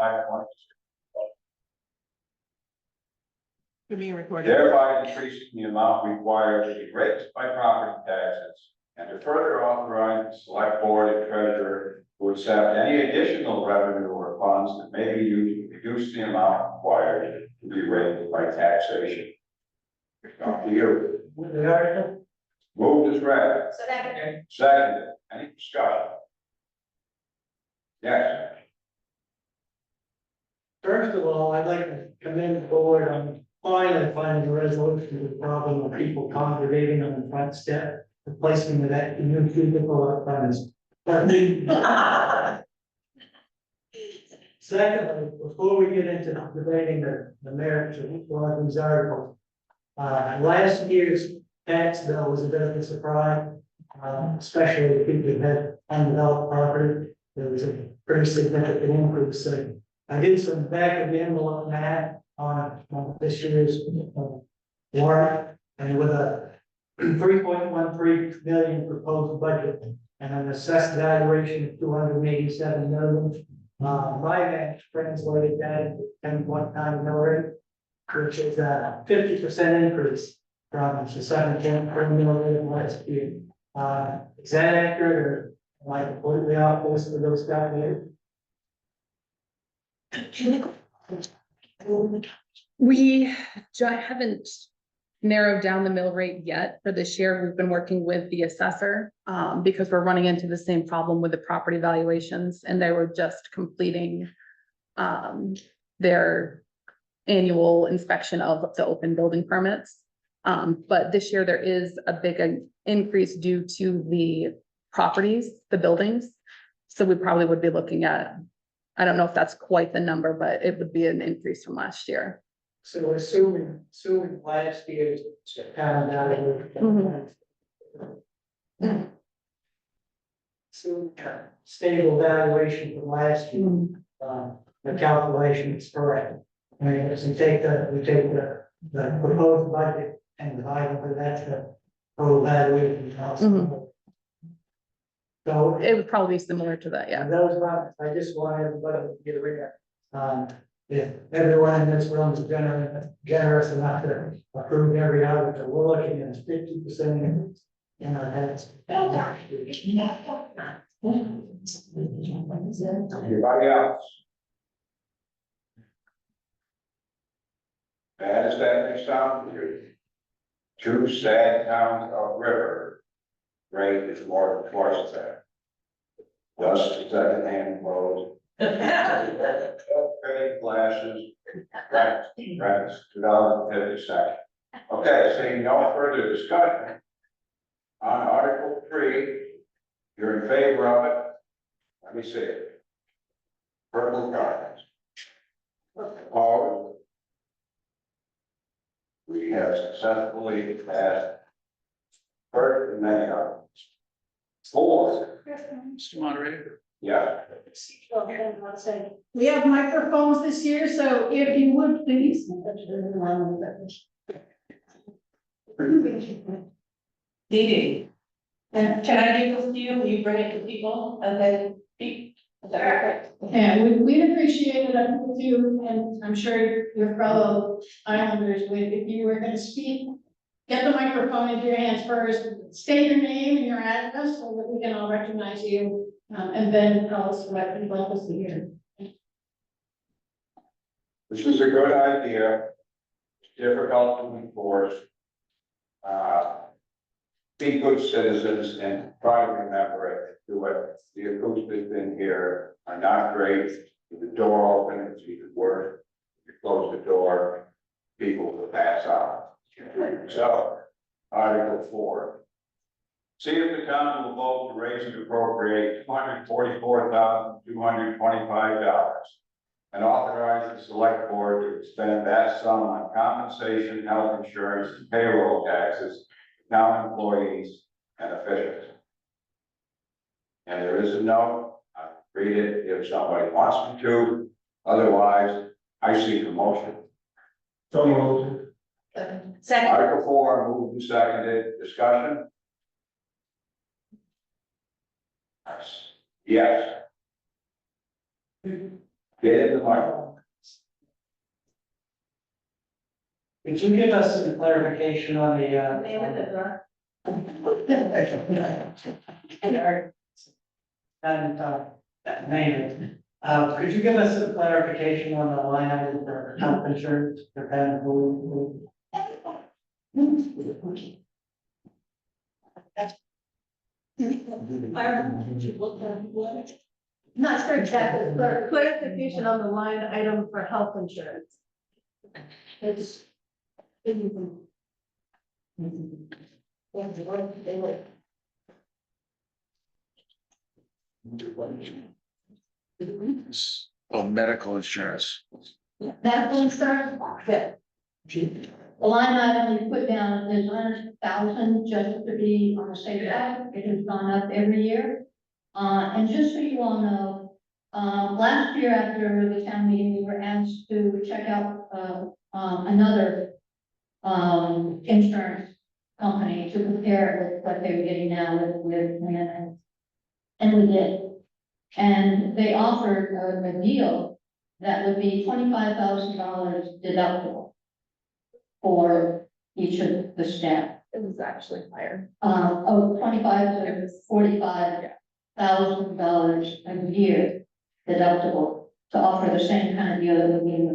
5.6, Being recorded. thereby increasing the amount required to be raised by property taxes, and to further authorize the select board and treasurer to accept any additional revenue or funds that may be used to reduce the amount required to be raised by taxation. Up to you. The article? Moved as read. Second. Seconded. Any discussion? Yes. First of all, I'd like to commend the board on finally finding a resolution to the problem of people congregating on the front step, the placement of that new cubicle up front is. Secondly, before we get into debating the merits of each one of these articles, last year's tax bill was a bit of a surprise, especially if people had undeveloped property. There was a pretty significant increase. So I did some back of the envelope math on this year's warrant, and with a 3.13 million proposed budget and an assessed valuation of 287 million. My math translated that into 10.9 million, which is a 50% increase from the 7.4 million last year. Is that accurate, or am I completely off base with those calculators? We haven't narrowed down the mill rate yet for this year. We've been working with the assessor because we're running into the same problem with the property valuations, and they were just completing their annual inspection of the open building permits. But this year there is a big increase due to the properties, the buildings. So we probably would be looking at, I don't know if that's quite the number, but it would be an increase from last year. So assuming last year's kind of so stable valuation from last year, the calculation is correct. I mean, as we take the proposed budget and divide it by that's the total valuation. So It would probably be similar to that, yeah. and those ones, I just want everybody to get rid of. If everyone in this room is generous enough to approve every article, we're looking at a 50% increase in our heads. Anybody else? Bad as that may sound to you, two sad towns upriver rate is more than twice that. Thus, secondhand clothes. Okay, glasses, right, $2.50. Okay, seeing no further discussion on Article 3, you're in favor of it. Let me see it. Purple cards. Opposed? We have successfully passed first and many others. 4. Mr. Moderator. Yeah. We have microphones this year, so if you would please. Dee Dee. And can I give this to you? Will you bring it to people and then speak? Is that perfect? And we'd appreciate it with you, and I'm sure your fellow islanders would, if you were gonna speak. Get the microphone into your hands first, state your name and your address so that we can all recognize you, and then tell us what you'd like us to hear. This is a good idea. It's difficult to enforce. Be good citizens and try to remember it. Do it. The acoustics in here are not great. With the door open, it's even worse. If you close the door, people will pass out. So, Article 4. See if the town will vote to raise and appropriate $244,225 and authorize the select board to expend that sum on compensation, health insurance, and payroll taxes, to town employees and officials. And there is a note. I'll read it if somebody wants me to. Otherwise, I seek a motion. So moved. Second. Article 4, moved and seconded, discussion? Yes. Get in the microphone. Could you give us some clarification on the, Name of the and, that name, could you give us some clarification on the line item for health insurance for Pat? Not sure exactly, but clarification on the line item for health insurance. It's. Oh, medical insurance. Medical insurance, good. The line item we put down is 100,000 just to be on the safe side. It has gone up every year. And just so you all know, last year after the town meeting, we were asked to check out, another, insurance company to compare it with what they were getting now and we did. And they offered a deal that would be $25,000 deductible for each of the staff. It was actually higher. 25 to $45,000 a year deductible to offer the same kind of deal that would be in.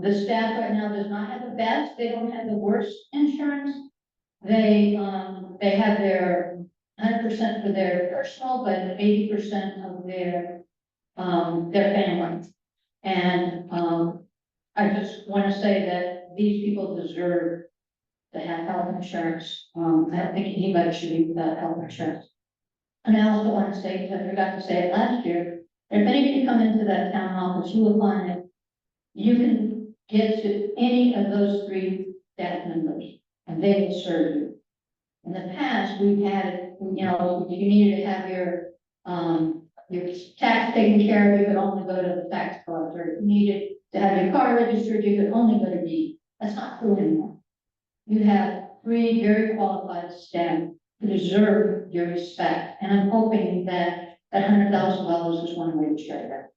The staff right now does not have the best, they don't have the worst insurance. They have their 100% for their personal, but 80% of their family. And, I just want to say that these people deserve to have health insurance. I don't think anybody should be without health insurance. And I also want to say, because I forgot to say it last year, if any of you come into that town office, you will find that you can get to any of those 3 staff members, and they will serve you. In the past, we've had, if you needed to have your tax taken care of, you could only go to the tax collector. If you needed to have your car registered, you could only go to me. That's not true anymore. You have 3 very qualified staff who deserve your respect, and I'm hoping that that $100,000 is one way to share that.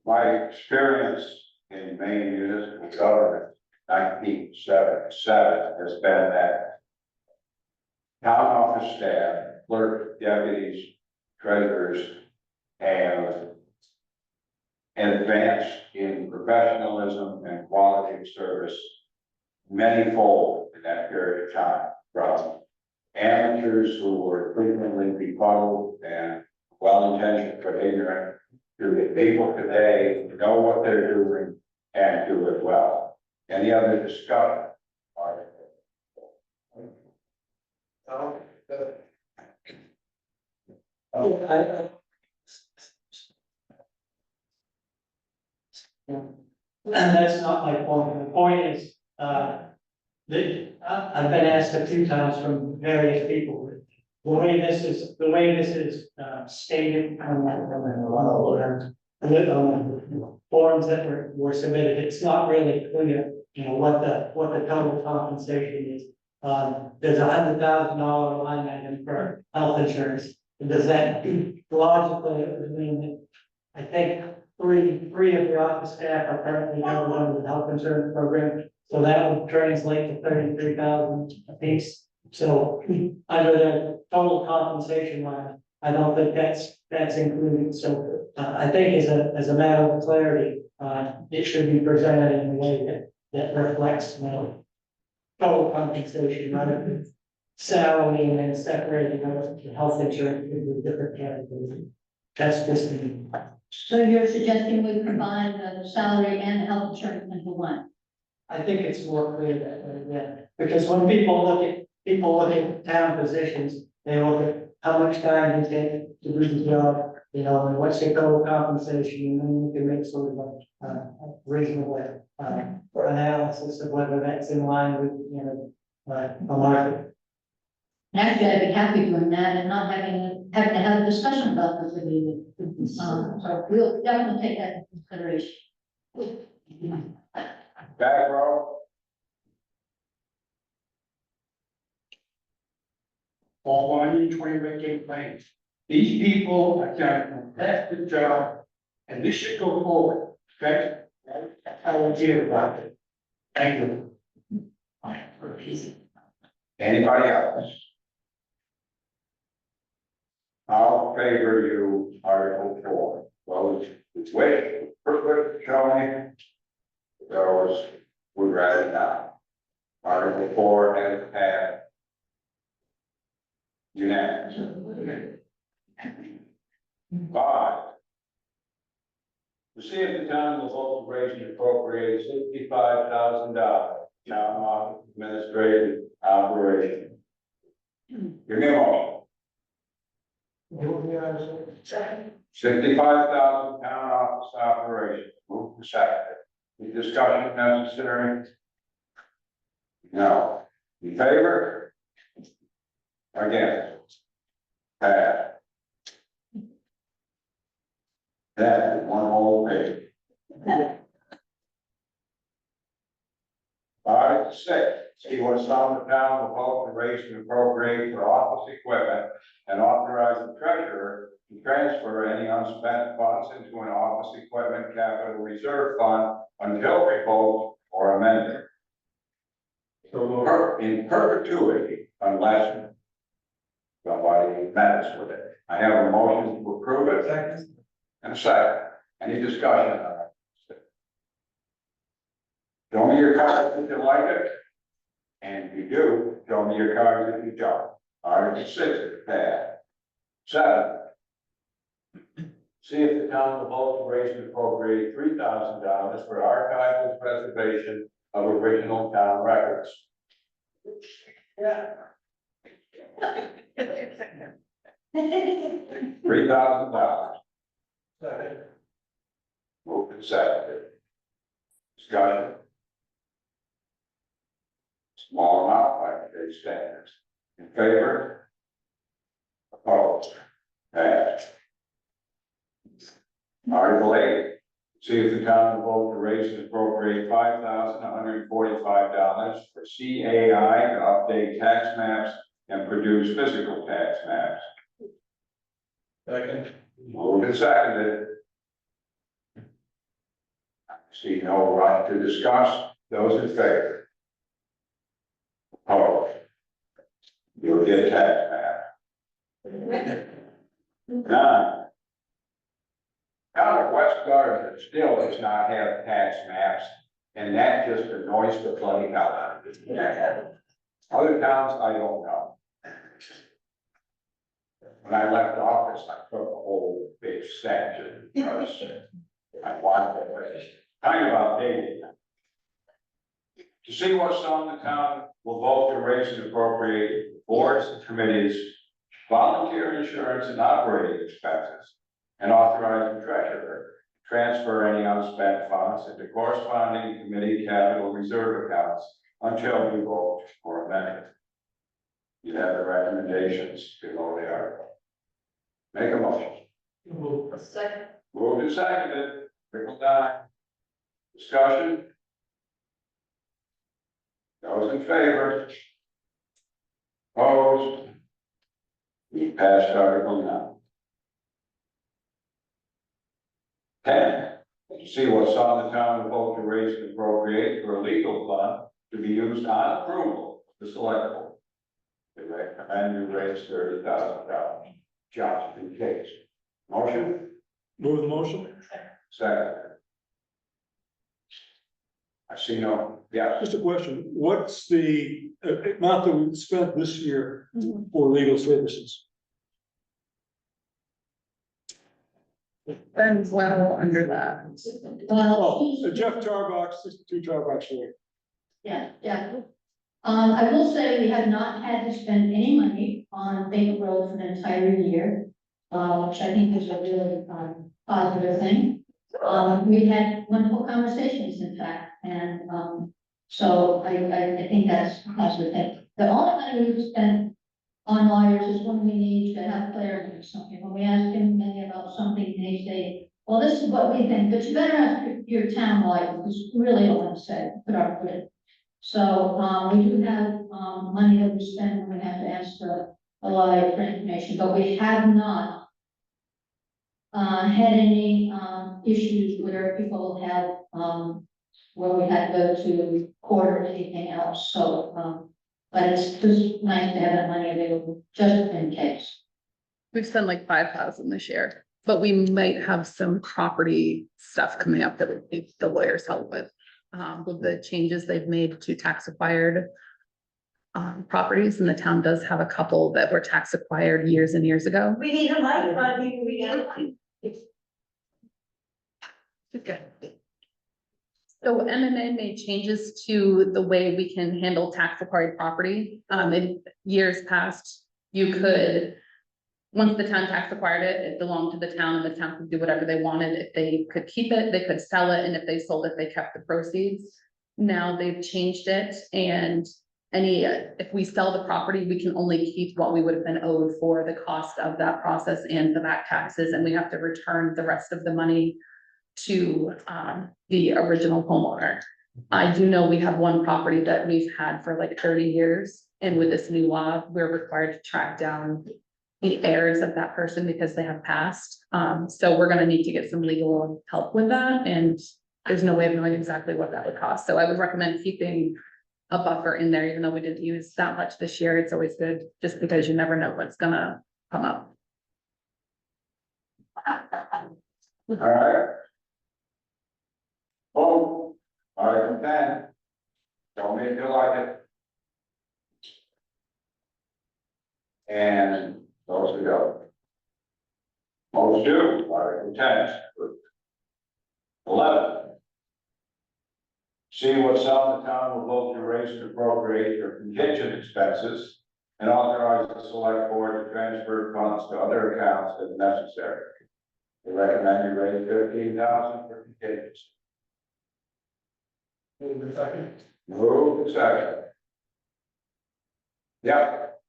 My experience in Maine municipal government, 1977, has been that town office staff, clerk, deputies, treasurers have advanced in professionalism and quality of service many-fold in that period of time, from amateurs who were frequently befuddled and well-intentioned but ignorant to the people today who know what they're doing and do it well. Any other discussion? And that's not my point. The point is, I've been asked a few times from various people, the way this is stated on the forms that were submitted, it's not really clear, what the total compensation is. There's $100,000 line item for health insurance. Does that logically mean that I think three of the office staff are currently covered under the health insurance program, so that would translate to $33,000 apiece. So under the total compensation line, I don't think that's included. So I think as a matter of clarity, it should be presented in a way that reflects total compensation, rather than salary and then separating out the health insurance into different categories. That's just me. So you're suggesting we combine the salary and the health insurance into one? I think it's more clear that way, yeah, because when people look at town positions, they look at how much time you take to do the job, and what's your total compensation, and then you can make sort of a reasonable analysis of whether that's in line with, a market. Actually, I'd be happy doing that and not having to have a discussion about this with you. So we'll definitely take that into consideration. Back row. all 120 vacant lanes. These people have done a fantastic job, and this should go forward, okay? That's how we feel about it. Thank you. Anybody else? I'll favor you, Article 4. Well, it's way, perfect, Tony. Those would rather not. Article 4 has passed. Unanimous. 5. To see if the town will vote to raise and appropriate $65,000 town office administrative operation. Give me a motion. Second. 65,000 town office operation, move to second. Any discussion necessary? No. In favor? Against? Pass. That is one whole page. Article 6, see what some of the town will vote to raise and appropriate for office equipment and authorize the treasurer to transfer any unspent funds into an office equipment capital reserve fund until revoked or amended. So in perpetuity, unless somebody messes with it. I have a motion to approve it. Second. And a second. Any discussion on it? Show me your cards if you like it. And if you do, show me your cards if you don't. Article 6 is passed. 7. See if the town will vote to raise and appropriate $3,000 for archival preservation of original town records. Yeah. $3,000. Second. Move to second. Discussion. Small amount by today's standards. In favor? Opposed? Passed. Article 8. See if the town will vote to raise and appropriate $5,145 for CAI to update tax maps and produce physical tax maps. Second. Moved and seconded. See no right to discuss. Those in favor? Opposed? You'll get a tax map. 9. Town of West Garden still does not have tax maps, and that just annoys the bloody hell out of it. Other towns, I don't know. When I left office, I took a whole big section because I wanted it, kind of outdated. To see what some of the town will vote to raise and appropriate boards and committees, volunteer insurance and operating expenses, and authorize the treasurer to transfer any unspent funds into corresponding committee capital reserve accounts until revoked or amended. You have the recommendations below the article. Make a motion. Second. Moved and seconded. Trickle down. Discussion. Those in favor? Opposed? We passed Article 9. 10. To see what some of the town will vote to raise and appropriate for a legal fund to be used on approval of the select board. They recommend you raise $30,000, just in case. Motion? Move the motion. Second. I see no, yeah, Just a question, what's the amount that we spent this year for legal services? Then well under that. Oh, Jeff Tarbox, 62 Tarbox Road. Yeah. I will say we have not had to spend any money on Baker Road for an entire year, which I think is a really positive thing. We had wonderful conversations, in fact, and so I think that's a positive thing. The only money we've spent on lawyers is when we need to have clarity or something. When we ask them about something, they say, well, this is what we think, but you better ask your town lawyer, because we really don't want to say, put our foot in. So, we do have, money that we spend when we have to ask for a lot of information, but we have not had any, issues where people have, where we had to go to court or anything else, so, but it's just nice to have that money available, just in case. We've spent like 5,000 this year, but we might have some property stuff coming up that we need the lawyers help with the changes they've made to tax acquired properties, and the town does have a couple that were tax acquired years and years ago. We need a mic, but we get. Okay. So MMA made changes to the way we can handle tax acquired property. In years past, you could, once the town tax acquired it, it belonged to the town, and the town could do whatever they wanted. If they could keep it, they could sell it, and if they sold it, they kept the proceeds. Now they've changed it, and if we sell the property, we can only keep what we would have been owed for the cost of that process and the back taxes, and we have to return the rest of the money to the original homeowner. I do know we have one property that we've had for like 30 years, and with this new law, we're required to track down the heirs of that person because they have passed. So we're gonna need to get some legal help with that, and there's no way of knowing exactly what that would cost. So I would recommend keeping a buffer in there, even though we didn't use that much this year. It's always good, just because you never know what's gonna come up. All right. Oh, Article 10. Don't make it like it. And those we go. Most do, Article 10. 11. See what sum the town will vote to raise to appropriate for contingent expenses and authorize the select board to transfer funds to other accounts as necessary. We recommend you raise 15,000 for contingency. Move the second. Move the second. Yep.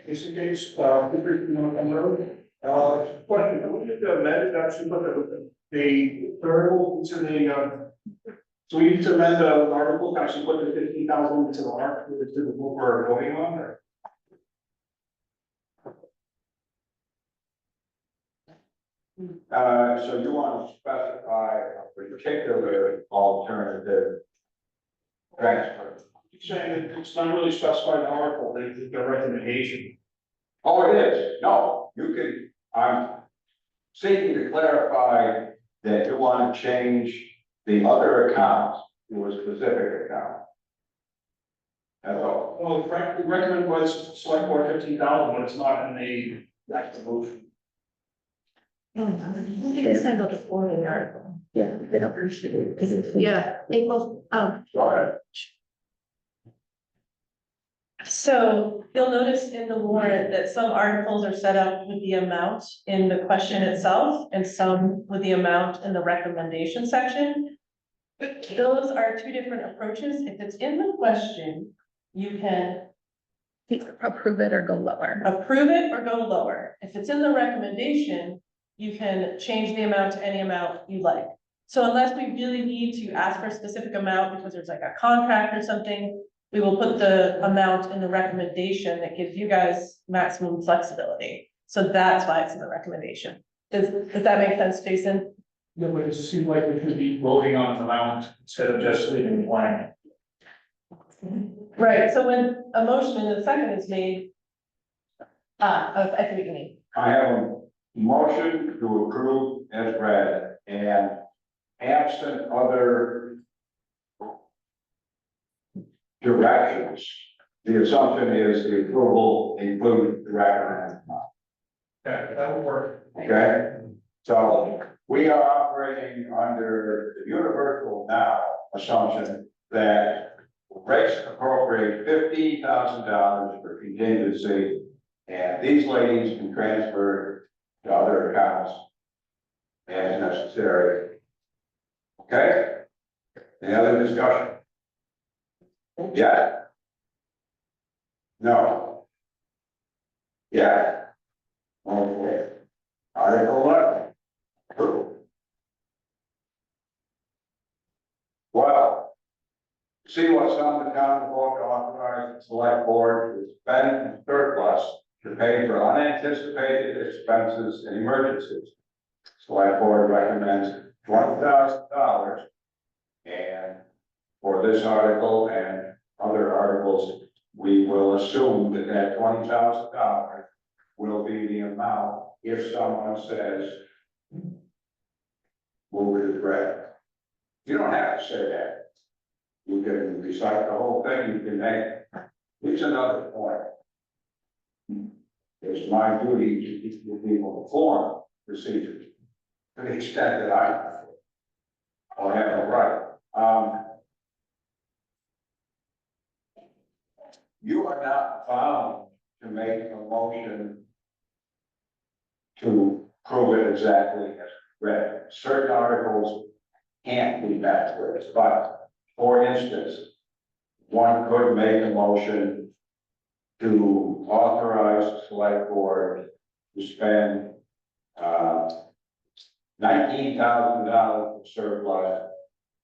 Casey Case, question, can we get the amended, actually, put the variable into the, so we need to amend the article, to actually put the 15,000 into the article, to the book we're voting on, or? So you want to specify a particular alternative transfer? Saying it's not really specified in the article, it's a recommendation. Oh, it is. No, you can, I'm seeking to clarify that you want to change the other account to a specific account. That's all. Well, Frank, the recommend was select board 15,000, but it's not in the active motion. They send out the forwarding article. Yeah, they don't. Yeah, April, Go ahead. so you'll notice in the warrant that some articles are set up with the amount in the question itself and some with the amount in the recommendation section. Those are two different approaches. If it's in the question, you can Approve it or go lower. approve it or go lower. If it's in the recommendation, you can change the amount to any amount you like. So unless we really need to ask for a specific amount because there's like a contract or something, we will put the amount in the recommendation that gives you guys maximum flexibility. So that's why it's in the recommendation. Does that make sense, Jason? Yeah, but it seems like we should be voting on an amount instead of just leaving it blank. Right, so when a motion in a second is made. I see what you mean. I have a motion to approve as read, and absent other directions, the assumption is the approval includes the recommended amount. Okay, that would work. Okay? So we are operating under the universal now assumption that rates appropriate $15,000 for contingency, and these ladies can transfer to other accounts as necessary. Okay? Any other discussion? Yeah? No? Yeah? Okay. Article 11. Approval. Well, see what some of the town to vote to authorize the select board to spend surplus to pay for unanticipated expenses and emergencies. Select board recommends $20,000. And for this article and other articles, we will assume that that $20,000 will be the amount if someone says, move it as read. You don't have to say that. You can recite the whole thing, you can make, here's another point. It's my duty to keep the people informed procedures to the extent that I or have a right. You are not bound to make a motion to prove it exactly as read. Certain articles can't be met with, but for instance, one could make a motion to authorize the select board to spend $19,000 surplus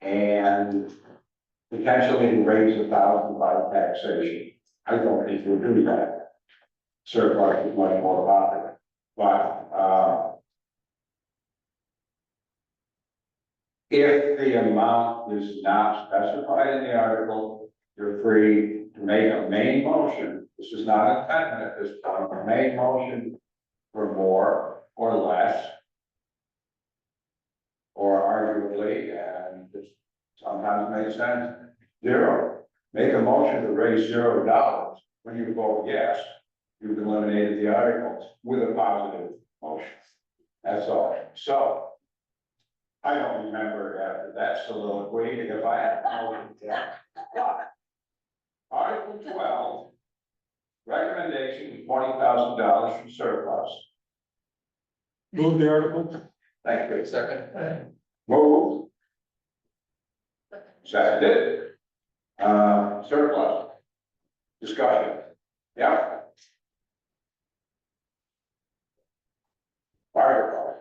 and potentially raise $1,000 by taxation. I don't think we'll do that. Surplus is much more popular, but if the amount is not specified in the article, you're free to make a main motion. This is not a amendment at this point, a main motion for more or less. Or arguably, and this sometimes makes sense, zero. Make a motion to raise $0. When you vote yes, you've eliminated the articles with a positive motion. That's all. So I don't remember after that soliloquy if I had a motion yet. But Article 12, recommendation is $20,000 from surplus. Move the article. Thank you. Second. Move. Seconded. Surplus. Discussion. Yeah. Fire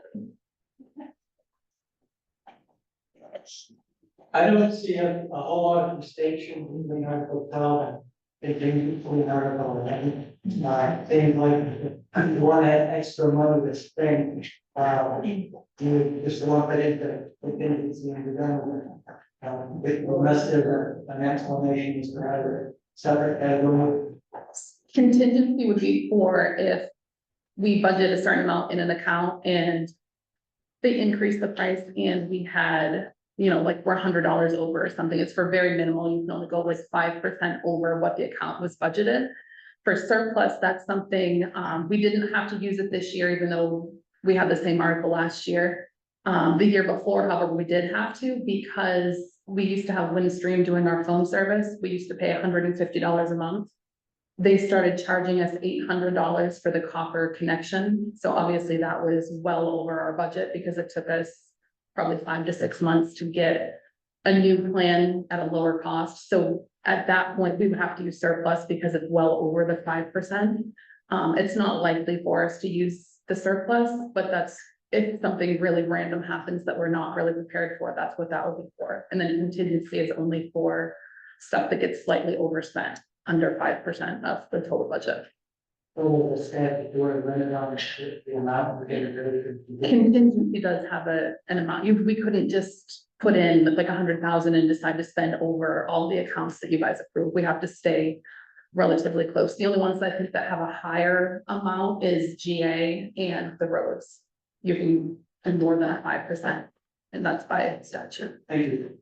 I don't see a whole lot of distinction between Article 12 and between Article 11. Seems like you want that extra money to spend, you just lump it into contingency and you're done with it. Unless there's an explanation as to how to separate that. Contingency would be for if we budget a certain amount in an account and they increase the price and we had, you know, like we're $100 over or something. It's for very minimal. You can only go like 5% over what the account was budgeted. For surplus, that's something, we didn't have to use it this year, even though we had the same article last year. The year before, however, we did have to because we used to have Windstream doing our phone service. We used to pay $150 a month. They started charging us $800 for the copper connection. So obviously that was well over our budget because it took us probably 5 to 6 months to get a new plan at a lower cost. So at that point, we would have to use surplus because it's well over the 5%. It's not likely for us to use the surplus, but that's if something really random happens that we're not really prepared for, that's what that would be for. And then contingency is only for stuff that gets slightly overspent, under 5% of the total budget. So the statutory limit on the amount we're getting rid of. Contingency does have an amount. We couldn't just put in like 100,000 and decide to spend over all the accounts that you guys approve. We have to stay relatively close. The only ones that I think that have a higher amount is GA and the roads. You can do more than 5%, and that's by statute. Thank you.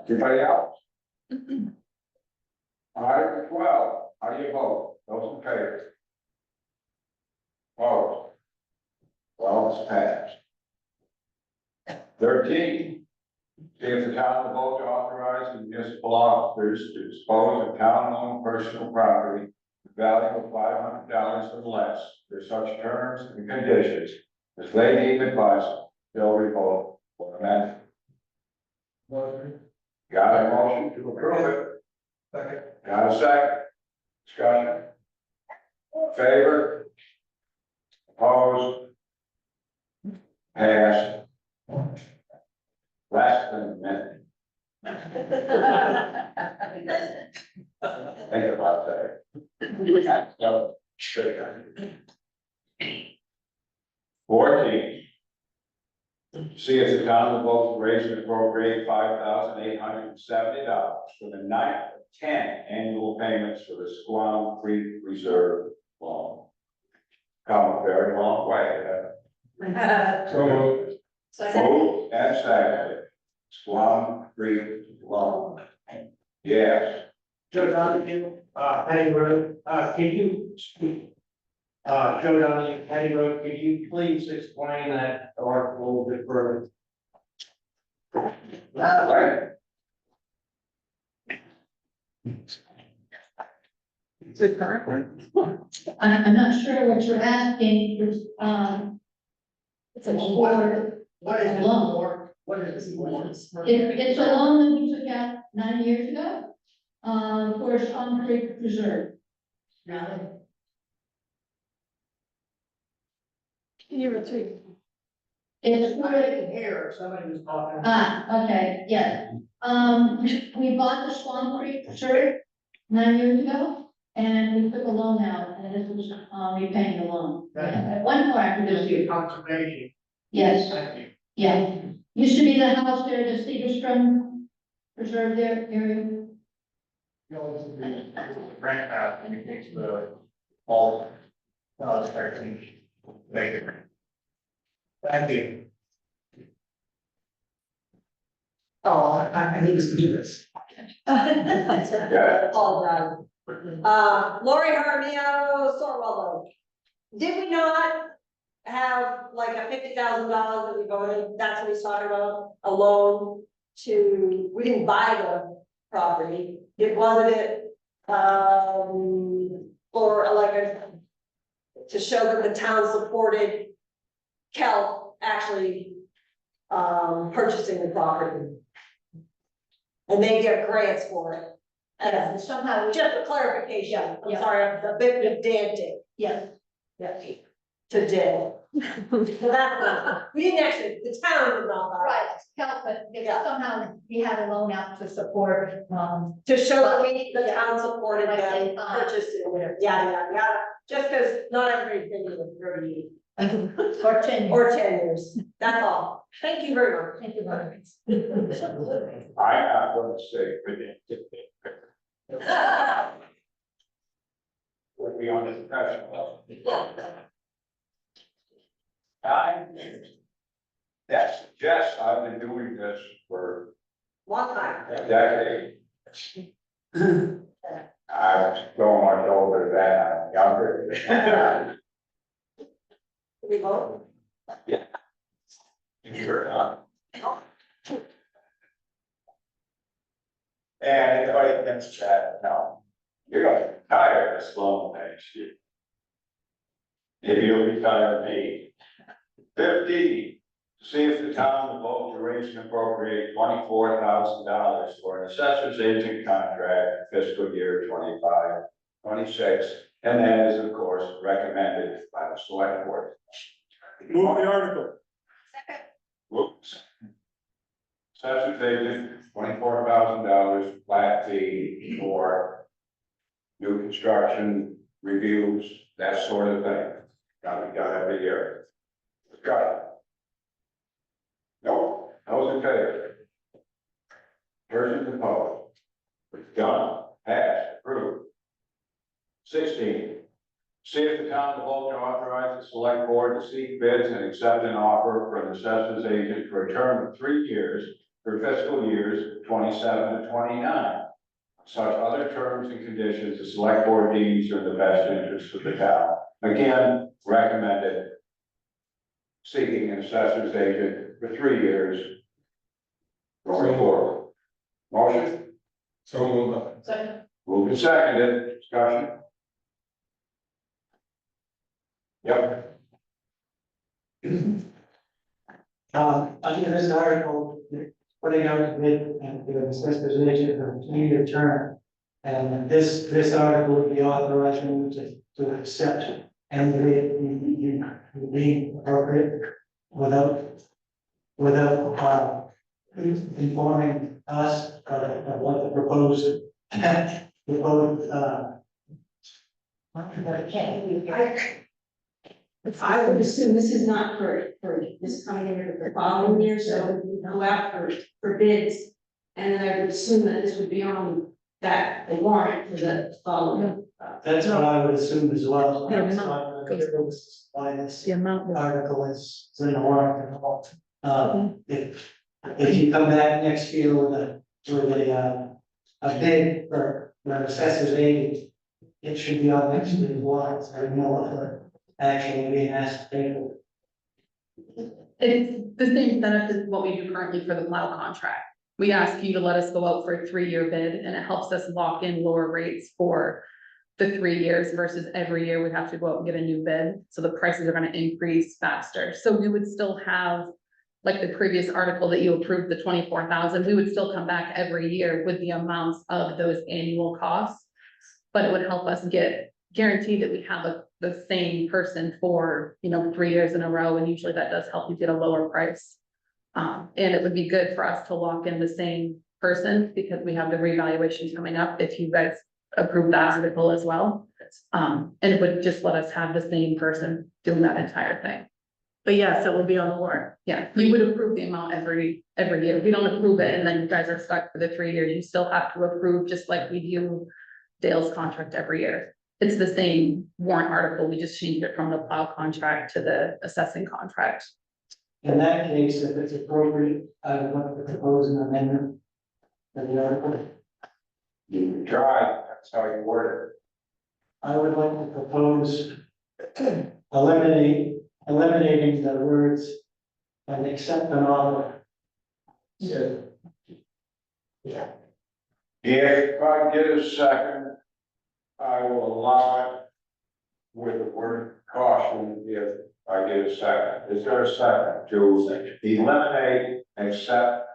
Anybody else? Article 12, how do you vote? Those in favor? Opposed? Well, it's passed. 13, see if the town will vote to authorize the municipal officers to dispose of town-owned personal property value of $500 or less for such terms and conditions as they deem advisable. Bill revolt or amendment. Got a motion to approve it? Second. Got a second? Discussion? Favor? Opposed? Passed. Last thing, Think about that. So, Fourteen. See if the town will vote to raise and appropriate $5,870 for the 9th of 10 annual payments for the Squam Creek Reserve loan. Come a very long way, So moved. Moved and seconded. Squam Creek loan. Yes. Joe Donahue, Patty Road, can you speak? Joe Donahue, Patty Road, could you please explain that article a little bit further? Right. It's a current one. I'm not sure what you're asking, it's a loan. What is it for? What is it for? It's a loan that we took out 9 years ago, for Squam Creek Preserve. Can you repeat? It's I didn't hear, somebody was talking. okay, yes. We bought the Squam Creek Preserve 9 years ago, and we took a loan out, and this was, repaying the loan. Okay. One more after Just this, the conservation. yes, Thank you. yeah. Used to be the house there, the Cedarstrom Preserve there, area. Grant out, and it takes the all, everything. Thank you. Thank you. Oh, I need to do this. Yeah. All done. Lori Jaramillo, Sorwell. Did we not have like a $50,000 that we voted, that's what we talking about, a loan to, we didn't buy the property, it wasn't it, or like to show that the town supported Cal actually purchasing the property. And they get grants for it. Yeah, somehow, Just a clarification, I'm Yeah. sorry, I'm a bit pedantic. yes, To dig. So that's, we didn't actually, the town did not buy right, but Yeah. somehow we had a loan out to support, it. To show that the Yeah. town supported Like them, they, purchasing, yada, yada, yada. Just because not everybody's been here for 30 years or 10 years. or 10 years, that's all. Thank you very much. Thank you very much. I'm not going to say predictive. We'll be on the discussion level. That suggests I've been doing this for One time. a decade. I'm so much older than I'm younger. We vote. You're not. And anybody against that, no. You're gonna get tired of this long next year. Maybe you'll retire me. 15, see if the town will vote to raise and appropriate $24,000 for an assessor's agent contract fiscal year 25, 26, and that is of course recommended by the select board. Move the article. Whoops. Assessor's agent, $24,000 flat fee for new construction reviews, that sort of thing. Gotta be done every year. Got it. No, those in favor? Persons opposed? Done, passed, approved. 16, see if the town will vote to authorize the select board to seek bids and accept an offer from the assessor's agent for a term of 3 years for fiscal years 27 to 29. Such other terms and conditions the select board deems are in the best interest of the town. Again, recommended seeking an assessor's agent for 3 years going forward. Motion? So moved. Second. Moved and seconded, discussion? Yep. Under this article, putting out a bid and the assessor's agent for a 2-year term. And this article would be authorizing you to accept and you be appropriate without informing us, of what the proposed, proposed, I would assume this is not for this coming year, but the following year, so we go out for bids. And then I would assume that this would be on that, the warrant for the following. that's what I would assume as well. Yeah, It's no. not gonna go by this The amount. article is in the warrant and all. If you come back next year with a bid for assessor's aid, it should be on next year's warrant, so we know what we're actually being asked to pay for. It's the same setup as what we do currently for the plow contract. We ask you to let us go out for a 3-year bid and it helps us lock in lower rates for the 3 years versus every year we have to go out and get a new bid. So the prices are gonna increase faster. So we would still have, like the previous article that you approved, the 24,000, we would still come back every year with the amounts of those annual costs. But it would help us get guaranteed that we have the same person for, 3 years in a row, and usually that does help you get a lower price. And it would be good for us to lock in the same person, because we have the revaluation coming up, if you guys approve that article as well. And it would just let us have the same person doing that entire thing. But yes, it will be on the warrant. Yeah, you would approve the amount every year. We don't approve it and then you guys are stuck for the 3 years. You still have to approve, just like we do Dale's contract every year. It's the same warrant article. We just changed it from the plow contract to the assessing contract. In that case, if it's appropriate, I would like to propose an amendment to the article. You can try, that's how you word I would like to propose eliminating the words and accept an offer. it. If I get a second, I will allow it with the word caution if I get a second. Is there a second to eliminate, accept,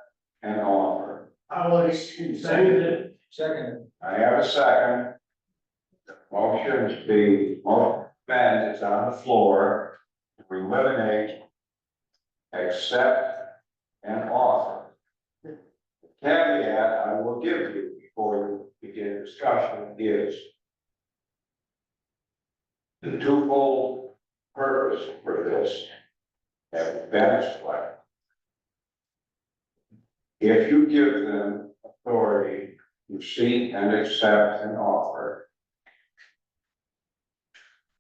and offer? I will excuse. Second. I have a second. The motion is the motion is on the floor to eliminate, accept, and offer. The caveat I will give you before we begin discussion is the twofold purpose for this have been explained. If you give them authority to seek and accept an offer,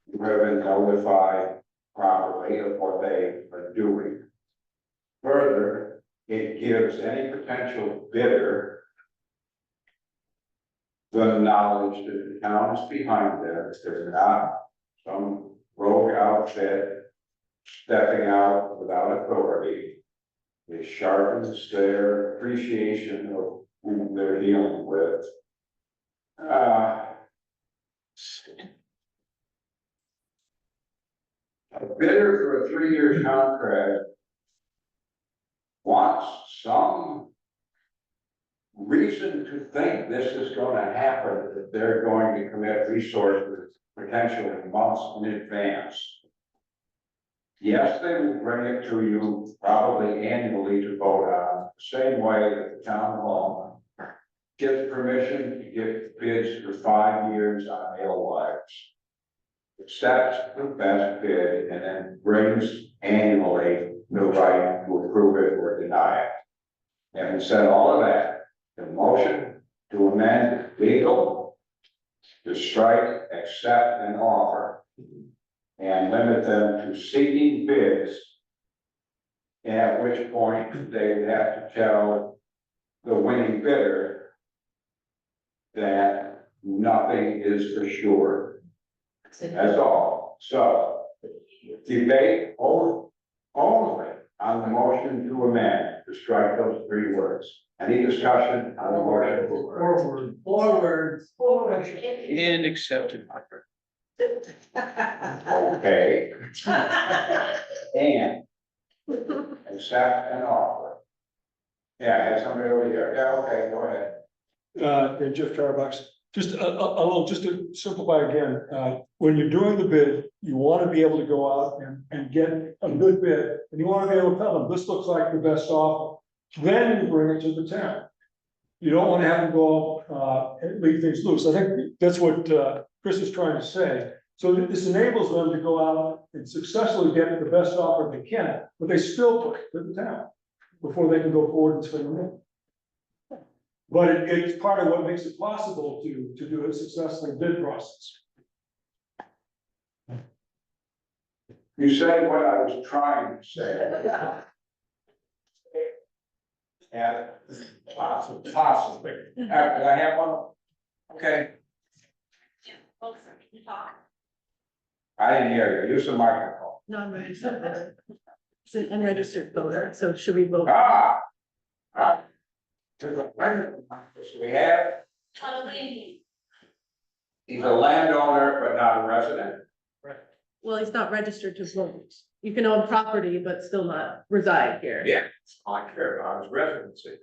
you have been notified properly of what they are doing. Further, it gives any potential bidder the knowledge that the town is behind them. They're not some rogue outfit stepping out without authority. It sharpens their appreciation of who they're dealing with. A bidder for a 3-year contract wants some reason to think this is gonna happen, that they're going to commit resources potentially months in advance. Yes, they will bring it to you probably annually to vote on, the same way that the town hall gives permission to give bids for 5 years on alewives. Accepts the best bid and then brings annually the right to approve it or deny it. Having said all of that, the motion to amend legal, to strike, accept, and offer, and limit them to seeking bids, at which point they would have to tell the winning bidder that nothing is for sure. That's all. So, debate only on the motion to amend, to strike those 3 words. Any discussion on the motion? Forward. And accepted. Okay. And accept and offer. Yeah, I had somebody over here. Yeah, okay, go ahead. And Jeff Tarbox, just a little, just to simplify again, when you're doing the bid, you want to be able to go out and get a good bid. And you want to be able to tell them, this looks like the best offer. Then you bring it to the town. You don't wanna have them go, and leave things loose. I think that's what, Chris is trying to say. So this enables them to go out and successfully get the best offer they can, but they still put it to the town before they can go forward and spend the money. But it's part of what makes it possible to do a successful bid process. You said what I was trying to say. And possibly, can I have one? Okay, I didn't hear you, use the microphone. Non-registered voter. It's an unregistered voter, so should we vote? Ah. Ah. We have, he's a landowner, but not a resident. Well, he's not registered to vote. You can own property, but still not reside here. Yeah, I care about his residency.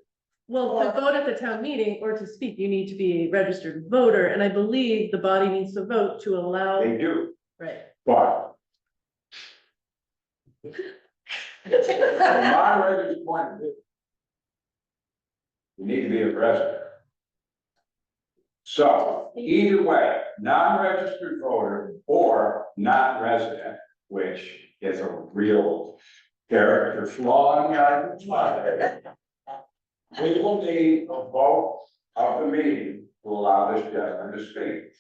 Well, to vote at the town meeting or to speak, you need to be a registered voter, and I believe the body needs to vote to allow, They do, right? but. From my registered point of view. You need to be a resident. So either way, non-registered voter or non-resident, which is a real character flaw in the argument. We will need a vote of the meeting to allow this gentleman to speak.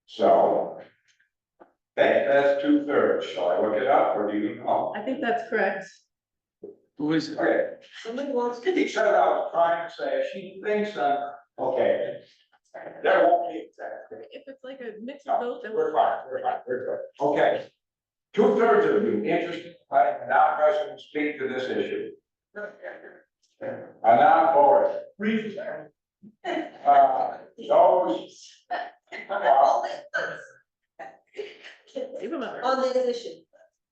So that's 2/3. Shall I look it up or do you know? I think that's correct. Who is it? Okay, somebody wants to, he said I was trying to say, she thinks that, okay. There won't be exactly. If it's like a mixed No, vote, then we're fine, we're good. Okay. 2/3 of you interested, letting a non-resident speak to this issue. A non-voter. Those. leave them out. On this issue.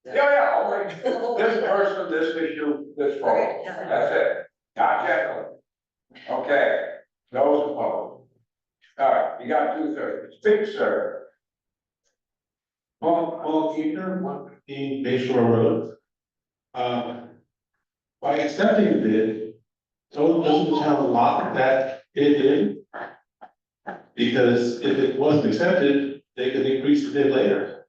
Yeah, all right. This person, this issue, this photo, that's it, not generally. Okay, those opposed. All right, you got 2/3, speak, sir. Paul Keaton, 115 Bay Shore Road. By accepting the bid, doesn't the town lock that bid in? Because if it wasn't accepted, they could increase the bid later.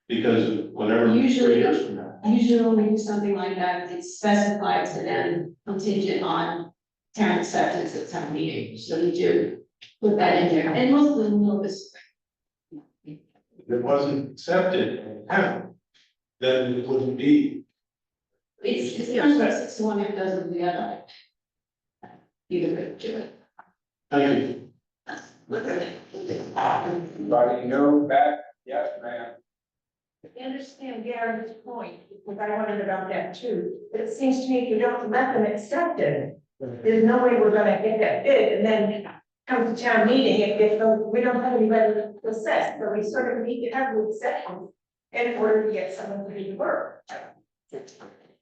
Because whatever, 3 years from now. Usually when we do something like that, it's specified to them contingent on town acceptance at town meeting, so we do put that in there, and most of them will this. If it wasn't accepted in town, then it wouldn't be. It's kind of 6 to 1, if it doesn't, the other. Either way, do it. Thank you. Anybody know that? Yes, ma'am. I understand Gary's point, because I wondered about that too, but it seems to me if you don't let them accept it, there's no way we're gonna get that bid, and then come to town meeting, if we don't have anybody to assess, so we sort of need to have the acceptance in order to get someone to do the work.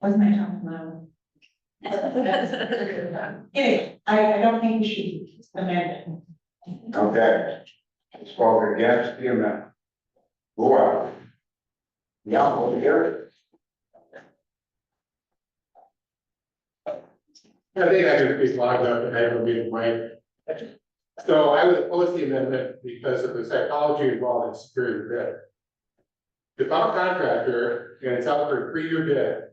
Wasn't I talking about? Anyway, I don't think we should amend it. Okay. Spoke against the amendment. Go out. Yeah, over here. I think I can speak long enough to have a meeting, Mike. So I would oppose the amendment because of the psychology involved in superior bid. The found contractor, and it's out for a 3-year bid.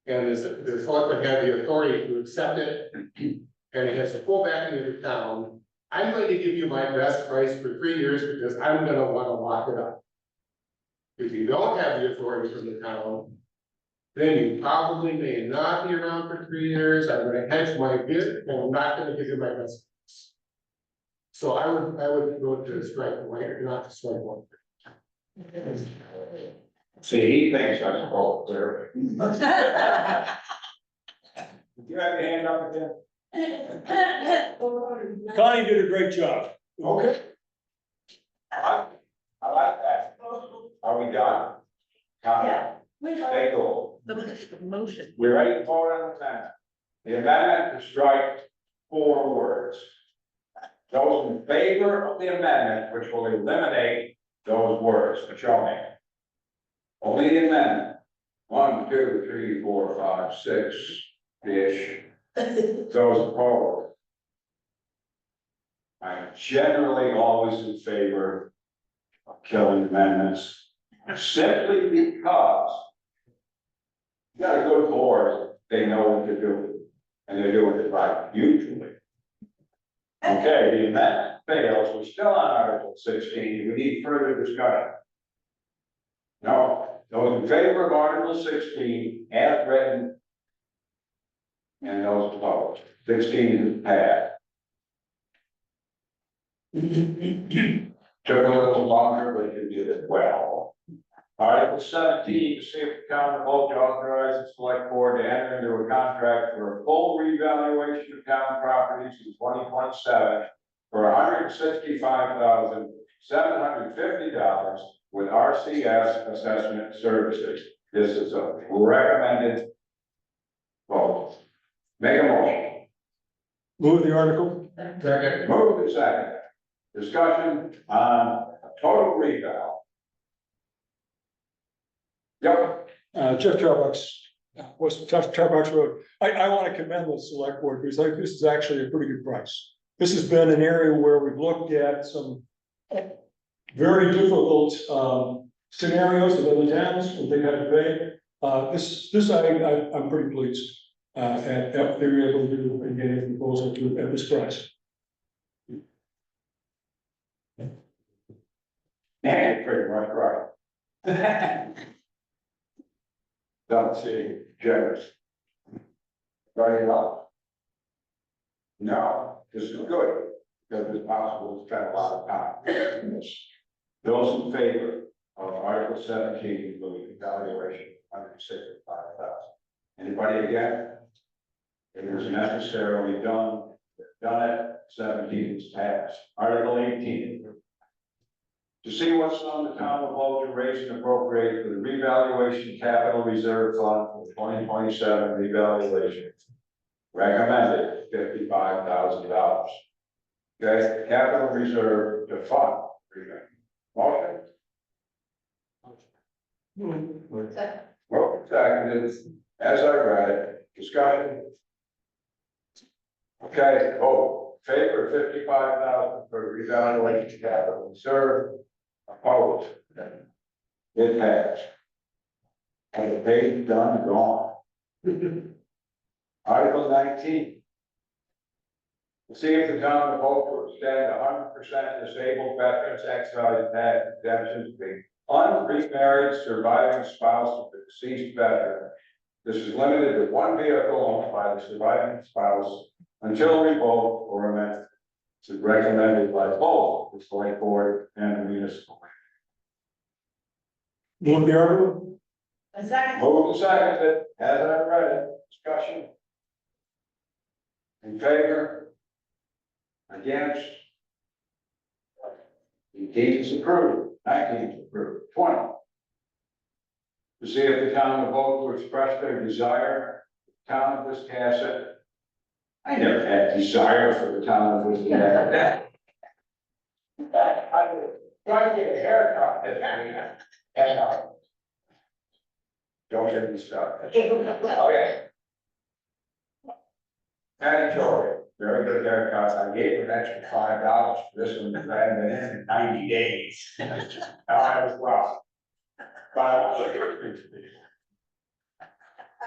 And the selectman had the authority to accept it, and it has the full backing of the town. I'm going to give you my best price for 3 years because I'm gonna wanna lock it up. If you don't have the authority from the town, then you probably may not be around for 3 years. I'm gonna hedge my bid, and I'm not gonna give you my best price. So I would go to strike one, not to strike one. See, he thinks I spoke clearly. You have your hand up again? Connie did a great job. Okay. I like that. Are we done? Yeah. Stay cool. The motion. We're ready to vote on the amendment. The amendment to strike 4 words. Those in favor of the amendment, which will eliminate those words, show me. Only the amendment. 1, 2, 3, 4, 5, 6-ish. Those opposed. I'm generally always in favor of killing amendments, simply because you got a good board, they know what they're doing, and they're doing it right, usually. Okay, the amendment fails, we're still on Article 16, we need further discussion. No, those in favor of Article 16 as written, and those opposed, 16 is passed. Took a little longer, but you did it well. Article 17, to see if the town will vote to authorize the select board to enter into a contract for a full revaluation of town properties in 2027 for $165,750 with RCS assessment services. This is a recommended vote. Make a motion. Move the article. Second. Move and second. Discussion on a total reval. Yep. Jeff Tarbox, Tarbox Road. I want to commend the select board because I think this is actually a pretty good price. This has been an area where we've looked at some very difficult scenarios of other towns when they had to pay. I'm pretty pleased at they were able to do and get a proposal at this price. Yeah, pretty much right. Don't see generous. Very well. No, this is good, because it's possible to spend a lot of time on this. Those in favor of Article 17, including evaluation, $165,000. Anybody again? It is necessarily done it, 17 is passed. Article 18. To see what sum the town will vote to raise and appropriate for the revaluation capital reserve fund for 2027 revaluation. Recommended $55,000. Okay, capital reserve to fund. Motion? Well, seconded, as I read it, discussion. Okay, vote, favor $55,000 for revaluation capital reserve. Opposed. It passed. And the page done, gone. Article 19. To see if the town will vote to extend 100% disabled veterans excise tax exemption to the unremarried surviving spouse of the deceased veteran. This is limited to one vehicle owned by the surviving spouse until revoked or amended. It's recommended by both the select board and the municipal. Move the article. A second. Move and seconded, as I read it, discussion. In favor? Against? 18 is approved, 19 is approved, 20. To see if the town will vote to express their desire, the town of Wiscasset. I never had desire for the town of Wiscasset. I tried to get a haircut this week, and don't get me started. Okay. Patty Joy, very good haircut. I gave her an extra $5 for this one, because I hadn't been in 90 days. Now I was rough. But I also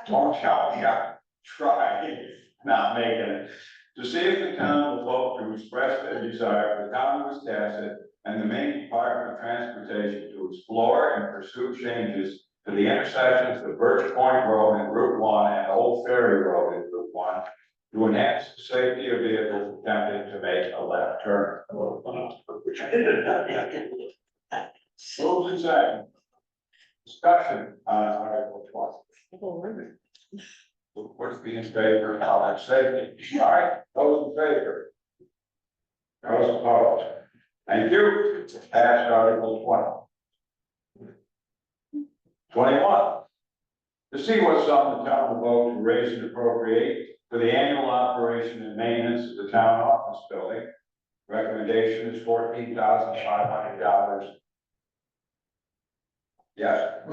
don't tell me I tried not making it. To see if the town will vote to express their desire for the town of Wiscasset and the Maine Department of Transportation to explore and pursue changes to the intersections of Birch Point Road and Route 1 and Old Ferry Road in Route 1 to enhance the safety of vehicles attempting to make a left turn. Move and second. Discussion on Article 20. What's being in favor of public safety? All right, those in favor? Those opposed? Thank you. Passed Article 20. 21. To see what sum the town will vote to raise and appropriate for the annual operation and maintenance of the town office building. Recommendation is $14,500. Yes.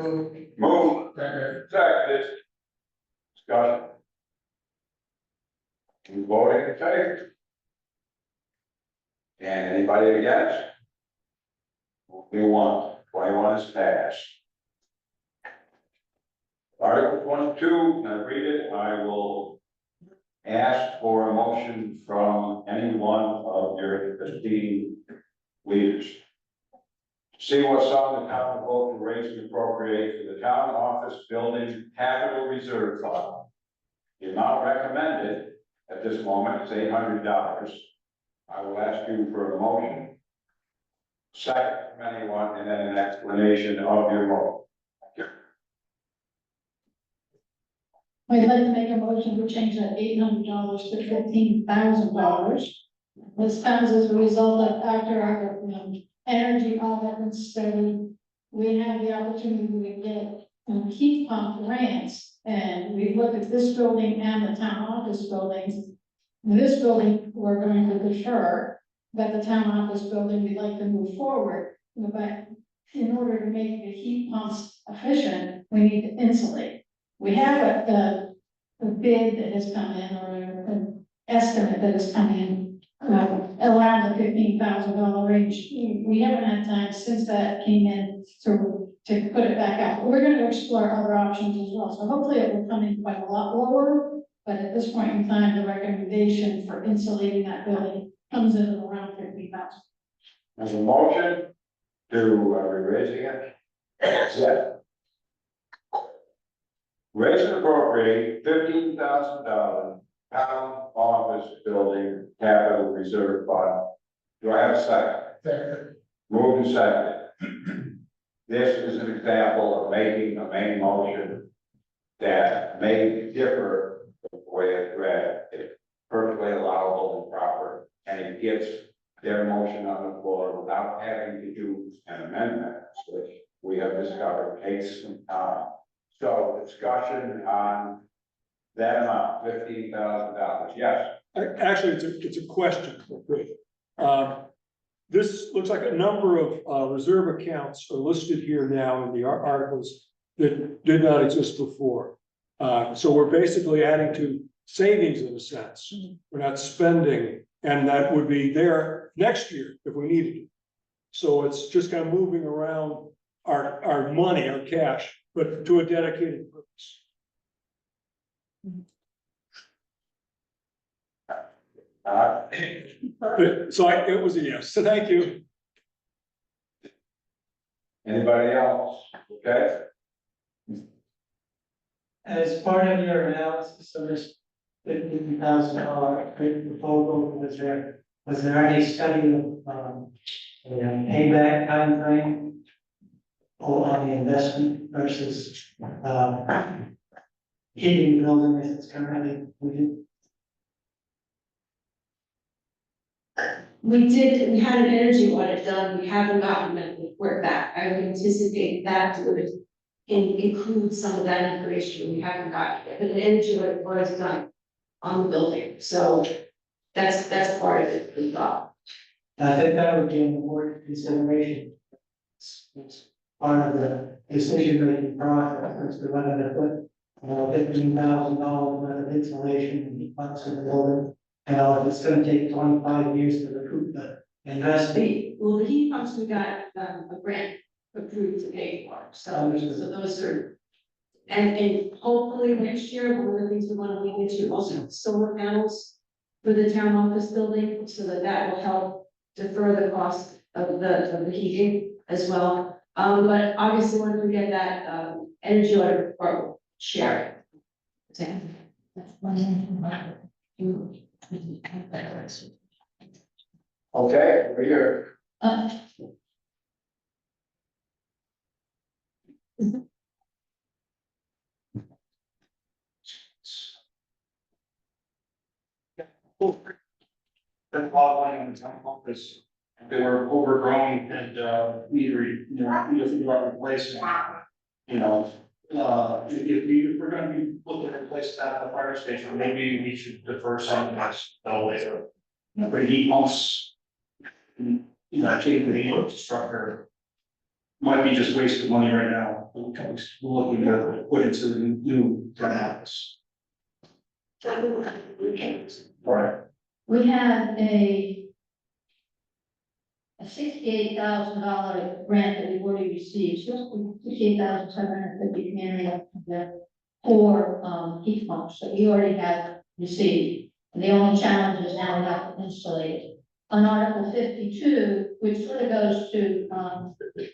Move. Seconded. Discussion. You voting in favor? And anybody against? We want, 21 is passed. Article 22, I read it, I will ask for a motion from any one of your esteemed leaders. See what's on the town vote to raise and appropriate for the town office building capital reserve fund. The amount recommended at this moment is $800. I will ask you for a motion. Second from anyone, and then an explanation of your motion. I'd like to make a motion to change that $800 to $15,000. This comes as a result of after our energy audit and study, we have the opportunity to get heat pump grants. And we looked at this building and the town office buildings. This building, we're going to defer, but the town office building, we'd like to move forward. But in order to make the heat pumps efficient, we need to insulate. We have a bid that has come in, or an estimate that has come in, around the $15,000 range. We haven't had time since that came in to put it back out. We're going to explore other options as well. So hopefully it will come in quite a lot lower. But at this point in time, the recommendation for insulating that building comes in at around $15,000. There's a motion to, are we raising it? Yeah. Raise and appropriate $15,000 town office building capital reserve fund. Do I have a second? Second. Moved and seconded. This is an example of making a main motion that may differ from the way it's read. It's perfectly allowable and proper, and it gets their motion on the floor without having to do an amendment, which we have discovered takes some time. So discussion on that amount, $15,000, yes. Actually, it's a question. This looks like a number of reserve accounts are listed here now in the articles that did not exist before. So we're basically adding to savings in a sense. We're not spending, and that would be there next year if we needed it. So it's just kind of moving around our money, our cash, but to a dedicated purpose. So it was a yes, so thank you. Anybody else? Okay. As part of your analysis of this $15,000 proposal, was there any study of, payback timeframe on the investment versus, heating the building as it's currently needed? We had an energy audit done, we haven't gotten the report back, I would anticipate that would include some of that information, we haven't gotten it, but an energy audit was done on the building, so that's part of it, we thought. I think that would be an important consideration. It's part of the decision-making process, as to whether to put, $15,000 worth of insulation and heat pumps in the building. If it's gonna take 25 years to recoup the investment. Well, the heat pumps, we got a grant approved to pay for, so those are. And hopefully next year, one of the things we want to look into also solar panels for the town office building, so that will help defer the cost of the heating as well. But obviously, once we get that energy audit report, we'll share it. Okay, we're here. Been modeling in the town office, they were overgrown and need to think about replacing. If we're gonna be looking to replace that at the fire station, maybe we should defer some of this, no later. But heat pumps, changing the infrastructure might be just wasted money right now. We're looking to put into the new town office. Right. We have a a $68,000 grant that we've already received, so $68,750 community for heat pumps that we already have received. And the only challenge is now we have to installate it. On Article 52, which sort of goes to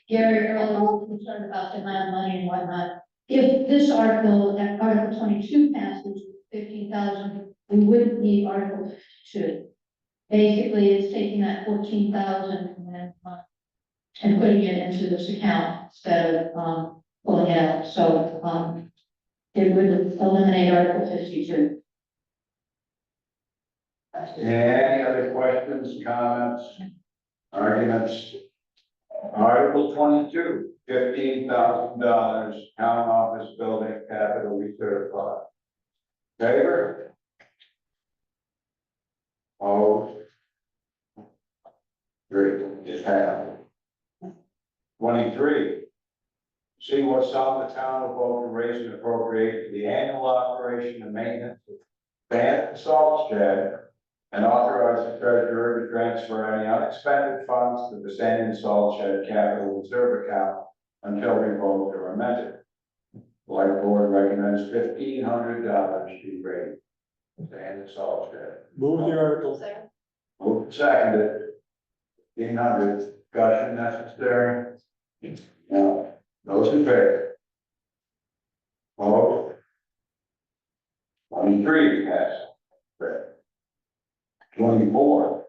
Gary earlier, was concerned about the amount of money and whatnot. If this article, Article 22 passes, 15,000, we wouldn't need Article 52. Basically, it's taking that 14,000 and putting it into this account instead of pulling it out. So it would eliminate Article 52. Any other questions, comments, arguments? Article 22, $15,000 town office building capital reserve fund. Favor? Opposed? Three, it passed. 23. See what sum the town will vote to raise and appropriate for the annual operation and maintenance of Banff salt shed, and authorize the treasurer to transfer any unexpended funds to the sand and salt shed capital reserve account until revoked or amended. The Light Board recommends $1,500 be raised. Sand and salt shed. Move the article. Moved and seconded. 1,500, discussion necessary? No. Those in favor? Opposed? 23 passed. 24,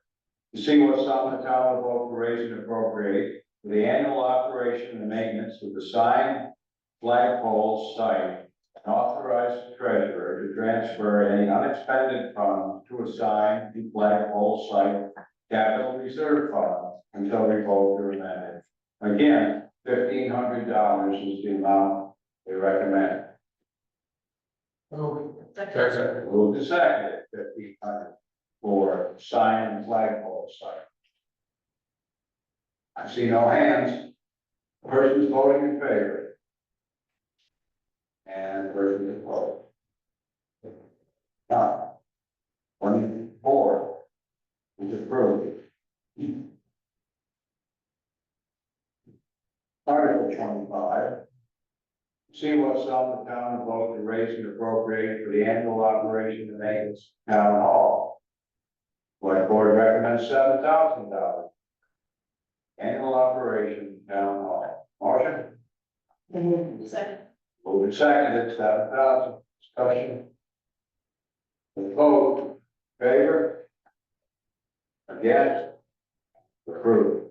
to see what sum the town will vote to raise and appropriate for the annual operation and maintenance of the sign flagpole site, and authorize the treasurer to transfer any unexpended funds to a sign and flagpole site capital reserve fund until revoked or amended. Again, $1,500 is the amount they recommend. Second. Move to second, 1,500 for sign and flagpole site. I see no hands. Persons voting in favor. And persons opposed. None. 24 is approved. Article 25. See what sum the town will vote to raise and appropriate for the annual operation and maintenance of town hall. Select Board recommends $7,000. Annual operation town hall. Motion? Second. Moved and seconded, 7,000. Discussion? The vote, favor? Against? Approved.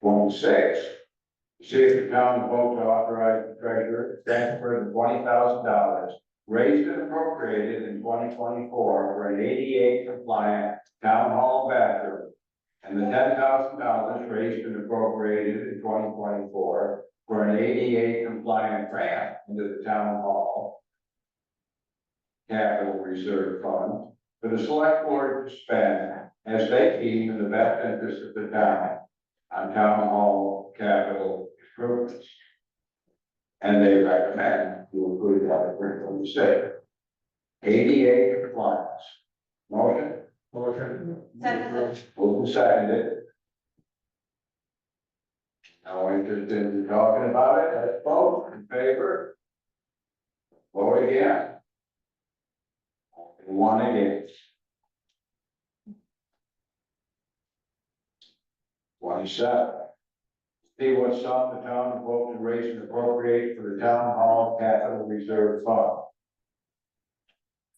26. See if the town will vote to authorize the treasurer to transfer the $20,000 raised and appropriated in 2024 for an ADA compliant town hall bathroom, and the $10,000 raised and appropriated in 2024 for an ADA compliant ramp into the town hall capital reserve fund for the select board to spend as they deem in the best interest of the town on town hall capital improvements. And they recommend to approve Article 26. ADA compliance. Motion? Motion. Second. Moved and seconded. No interest in talking about it, let's vote in favor. Vote again. One against. 27. See what sum the town will vote to raise and appropriate for the town hall capital reserve fund.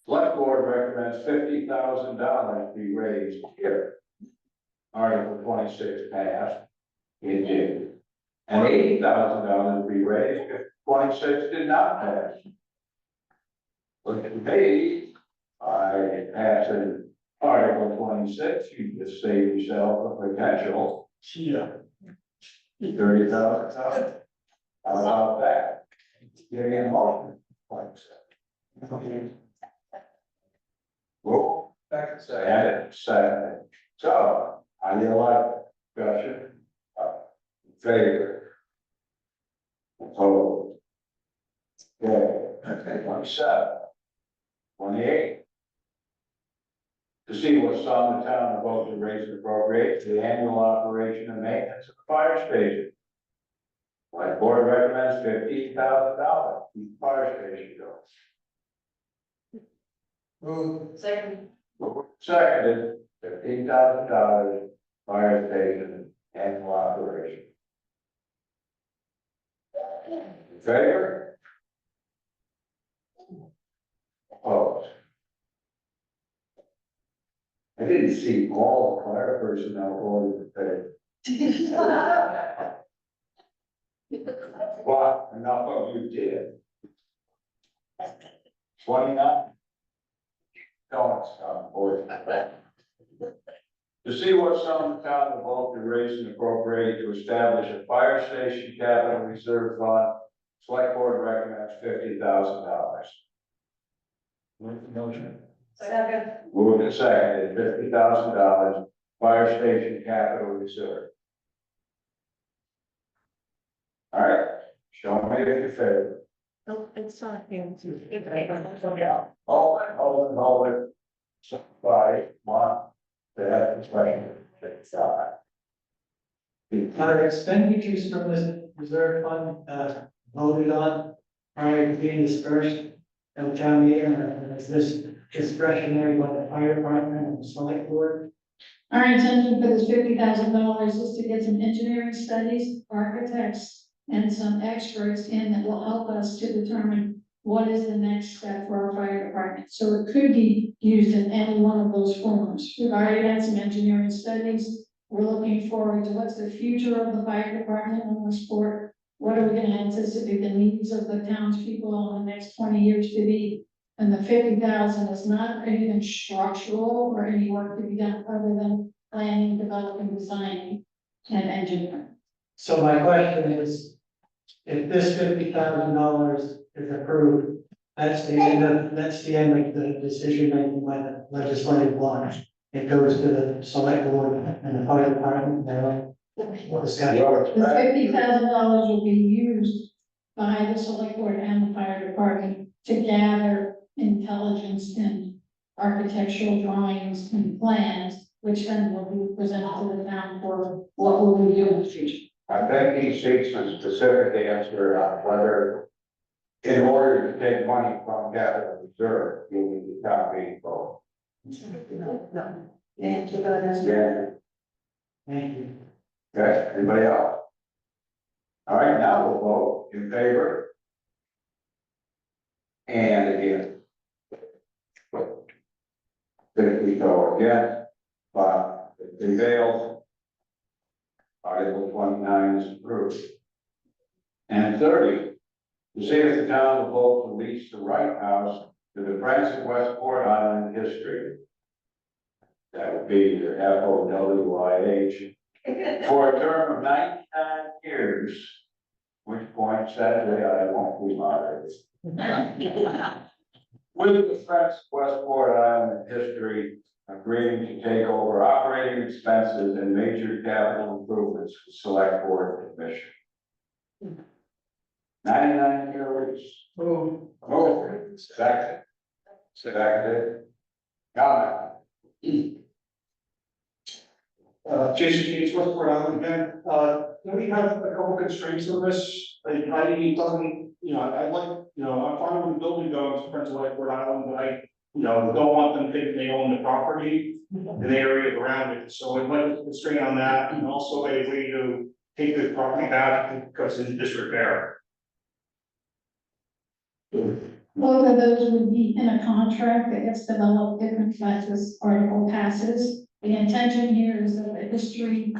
Select Board recommends $50,000 be raised here. Article 26 passed in June. And $80,000 be raised if 26 did not pass. Look at me, by passing Article 26, you just save yourself a potential $30,000. How about that? Getting a motion, 27. Whoa. Second. So, how do you like it? Discussion? Favor? Opposed? Okay, 27. 28. To see what sum the town will vote to raise and appropriate for the annual operation and maintenance of the fire station. Select board recommends $15,000, keep the fire station going. Second. Seconded, $15,000, fire station, annual operation. In favor? Opposed? I didn't see all the fire personnel voted in favor. Well, enough of you did. 29. Don't stop, boys. To see what sum the town will vote to raise and appropriate to establish a fire station capital reserve fund. Select board recommends $50,000. Motion. Second. Moved and seconded, $50,000 fire station capital reserve. All right, show me if you're fair. No, it's not him. Hold it. Somebody want to have the question. Our expenditures from this reserve fund, voted on prior to being dispersed of town meeting, and is this discretionary by the fire department and the select board? Our intention for this $50,000 is to get some engineering studies, architects, and some experts in that will help us to determine what is the next step for our fire department. So it could be used in any one of those forms. We've already done some engineering studies. We're looking forward to what's the future of the fire department in Westport. What are we gonna anticipate the needs of the townspeople in the next 20 years to be? And the 50,000 is not anything structural or any work to be done other than planning, developing, designing, and engineering. So my question is, if this $50,000 is approved, that's the end of the decision making by the legislative body. It goes to the select board and the fire department, what discussion. The $50,000 will be used by the select board and the fire department to gather intelligence and architectural drawings and plans, which then will be presented to the town for what will we do in the future. I think he seeks a specific answer on whether, in order to take money from capital reserve, you need the town meeting vote. No. Answer that. Yeah, Thank you. okay, anybody else? All right, now we'll vote in favor. And again. If we go again, but if they fail, Article 29 is approved. And 30, to see if the town will vote to lease the Wright House to the Friends of Westport Island History. That would be your FOWIH, for a term of 99 years, which point sadly I won't be moderated. With the Friends of Westport Island History agreeing to take over operating expenses and major capital improvements for select board commission. 99-year lease. Second. Second. Comment. Jason Gates, Westport Island, again, do we have a couple constraints on this? Like, I doesn't, I like, I'm fine with the building going to Prince of Westport Island, but I, don't want them thinking they own the property and the area around it, so I'd like to constrain on that, and also a way to take this property back because it's in disrepair. Both of those would be in a contract that gets developed if this article passes. The intention here is that the history,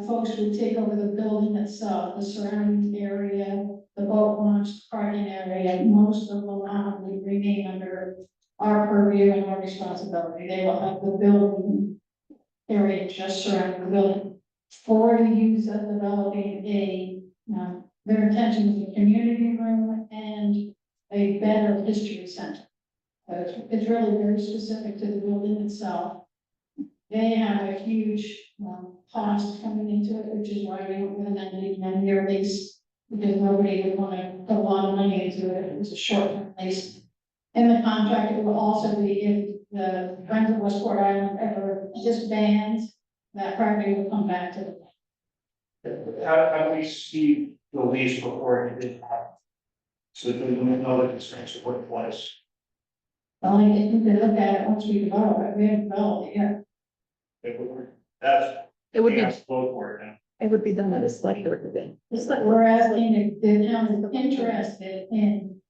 folks would take over the building itself, the surrounding area, the boat launch, parking area, most of the lot would remain under our purview and our responsibility. They will have the building area just surrounding the building. For the use of developing their intention is a community room and a better history center. It's really very specific to the building itself. They have a huge cost coming into it, which is why we don't have a 99-year lease, because nobody would want to put a lot of money into it. It was a short-term lease. In the contract, it will also be if the Friends of Westport Island ever disbands, that property will come back to the. How do we see the lease before it did happen? So that we don't know the constraints of what it was. Only you can look at it once we develop it, we haven't developed it yet. That's. It would be, Vote for it now. it would be done at a select board meeting. It's like we're asking if the town is interested in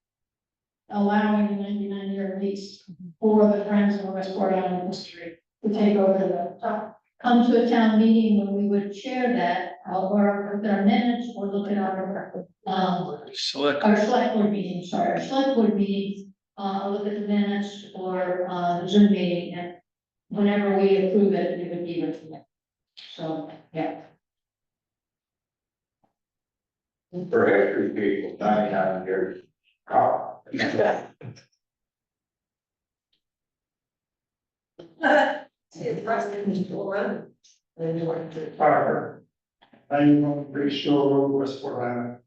allowing a 99-year lease for the Friends of Westport Island History to take over the, come to a town meeting when we would share that, or look at our minutes, or look at our, Select, our select board meetings, sorry, our select board meetings, look at the minutes or, the Zoom meeting, and whenever we approve it, it would be written. So, yeah. For history people, 99 years. Oh. Parker. I'm on British Shore Road, Westport Island.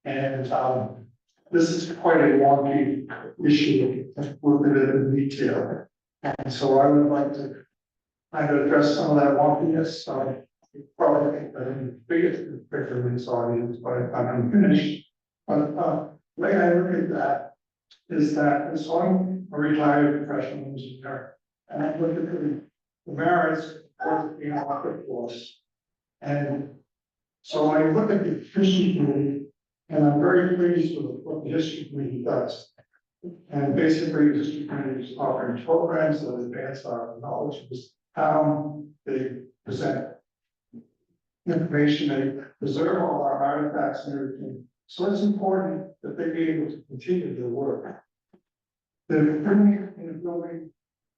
And, this is quite a wonky issue, look at it in detail. And so I would like to kind of address some of that wonkiness, probably think that I'm the biggest picture in this audience, but I'm finished. But, the way I look at that is that, so I'm a retired professional engineer, and I look at the merits of being offered for us. And so I look at the history committee, and I'm very pleased with what the history committee does. And basically, the history committee is offering programs that advance our knowledge of this town. They present information, they preserve all our artifacts and everything. So it's important that they be able to continue their work. They're bringing in a building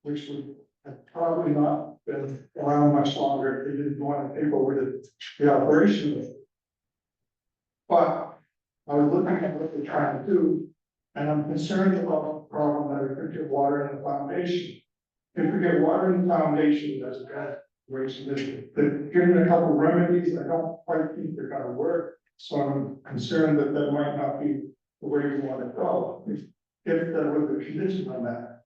which would have probably not been around much longer if they didn't want to take over the operation of it. But I was looking at what they're trying to do, and I'm concerned about the problem that if we get water in the foundation. If we get water in the foundation, that's a bad situation. They've given a couple of remedies, I don't quite think they're gonna work. So I'm concerned that that might not be the way we want to go, if there was a condition on that.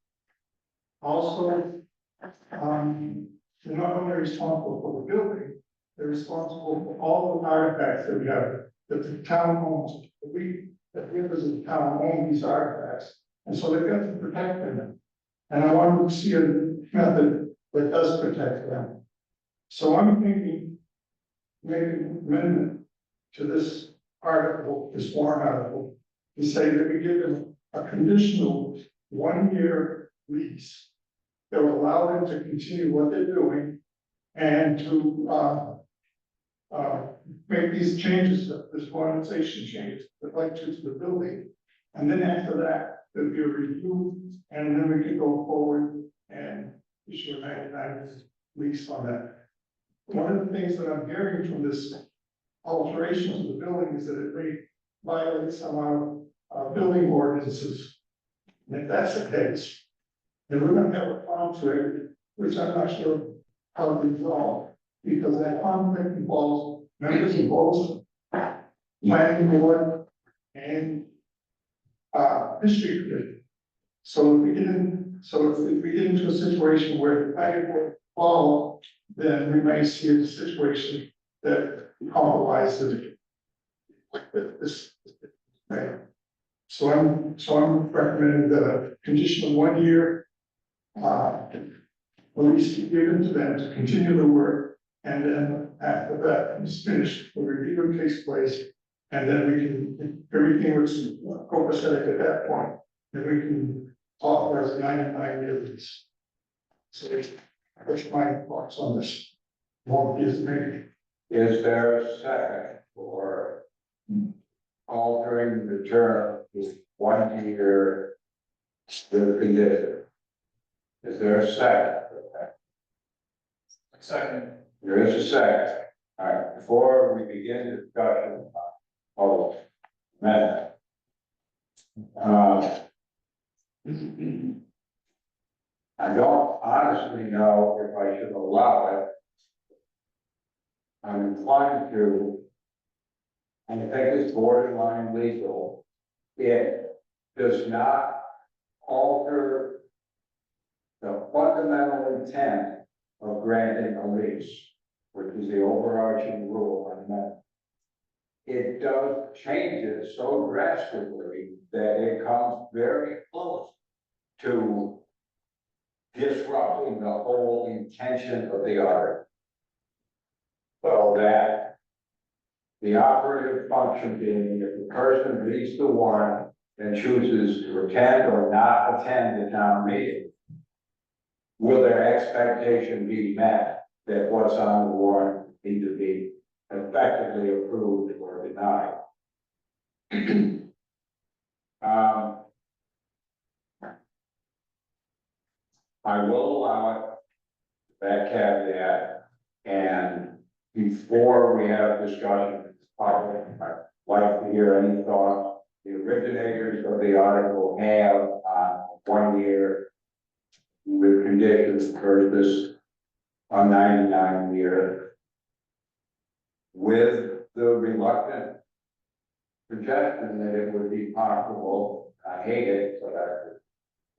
Also, they're not only responsible for the building, they're responsible for all the artifacts that we have, that the town owns. We, as members of the town, own these artifacts, and so they've got to protect them. And I want to see a method that does protect them. So I'm thinking, maybe an amendment to this article, this warrant article, to say that we give them a conditional 1-year lease that will allow them to continue what they're doing and to make these changes, this modernization changes, that like to the building. And then after that, there'll be a review, and then we can go forward and issue a 99 lease on that. One of the things that I'm hearing from this alteration to the building is that it may violate some of our building ordinances. And if that's the case, then we're gonna have a conflict, which I'm not sure how to resolve, because that conflict involves members of both planning board and history committee. So if we get into a situation where the planning board fall, then we may see a situation that compromises this. So I'm recommending that a condition of 1 year release be given to them to continue the work, and then after that is finished, the review takes place, and then we can, everything was copacetic at that point, then we can authorize a 99-year lease. So that's my thoughts on this. What is maybe? Is there a second for altering the term to 1 year with condition? Is there a second for that? Second. There is a second. All right, before we begin discussion of amendment. I don't honestly know if I should allow it. I'm inclined to, and I think it's borderline legal. It does not alter the fundamental intent of granting a lease, which is the overarching rule on that. It does change it so drastically that it comes very close to disrupting the whole intention of the article. So that the operative function being, if the person reads the warrant and chooses to attend or not attend the town meeting, will their expectation be met that what's on the warrant need to be effectively approved or denied? I will allow it, that caveat, and before we have discussion, with the public, I'd like to hear any thoughts the originators of the article have on 1 year with conditions versus a 99-year, with the reluctant suggestion that it would be possible, I hate it, but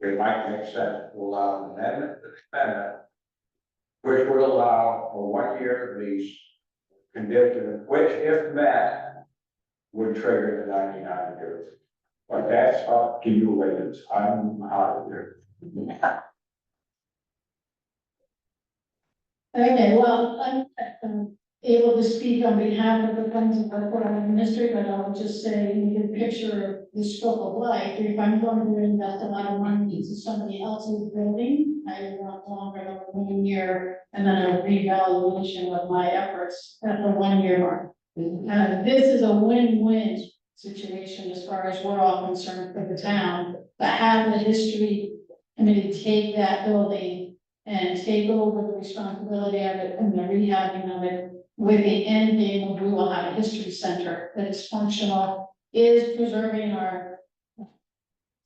it might make sense to allow an amendment to the amendment, which would allow a 1 year lease condition, which if met, would trigger the 99 years. But that's up to you ladies, I'm out of here. Okay, well, I'm able to speak on behalf of the Friends of the Port Island District, but I'll just say, you can picture the scope of life. If I'm going to invest a lot of money into somebody else's building, I want longer than 1 year, and then a revaluation of my efforts at the 1 year mark. This is a win-win situation as far as we're all concerned for the town, but have the history committee take that building and take over the responsibility of it and the rehabbing of it, with the end game of we will have a history center that is functional, is preserving our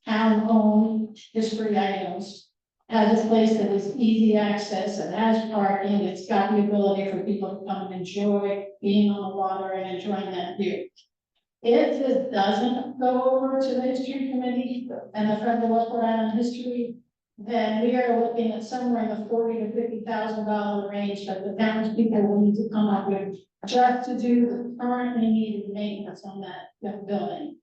town-owned history items, has a place that is easy access, it has parking, it's got the ability for people to come and enjoy being on the water and enjoying that view. If this doesn't go over to the history committee and the Friends of West Port Island History, then we are looking at somewhere in the $40,000 to $50,000 range that the townspeople will need to come up with just to do the currently needed maintenance on that building.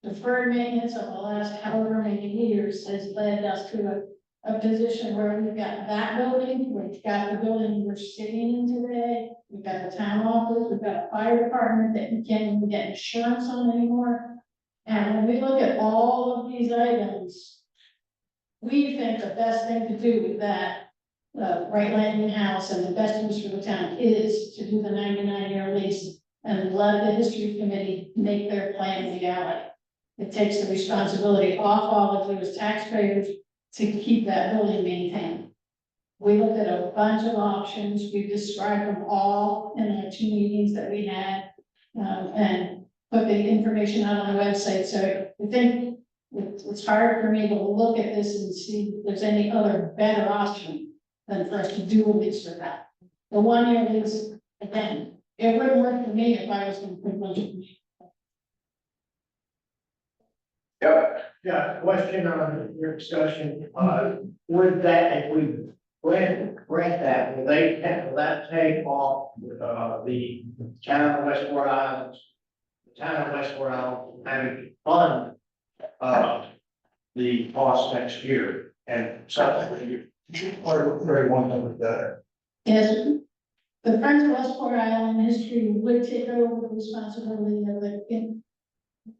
Deferred maintenance of the last however many years has led us to a position where we've got that building, we've got the building we're sitting in today, we've got the town office, we've got a fire department that we can't even get insurance on anymore. And when we look at all of these items, we think the best thing to do with that right landing house and the best use for the town is to do the 99-year lease and let the history committee make their plan reality. It takes the responsibility off all of you as taxpayers to keep that building maintained. We looked at a bunch of options. We described them all in our 2 meetings that we had and put the information out on the website. So I think it's hard for me to look at this and see if there's any other better option than for us to do a lease for that. The 1 year lease, again, it wouldn't work for me if I was going to put a bunch of money. Yep. Yeah, question on your discussion, would that, if we grant that, will that take off, the town of West Port Island, and fund, the cost next year, and subsequently, very one number that. Yes, the Friends of West Port Island History would take over the responsibility of the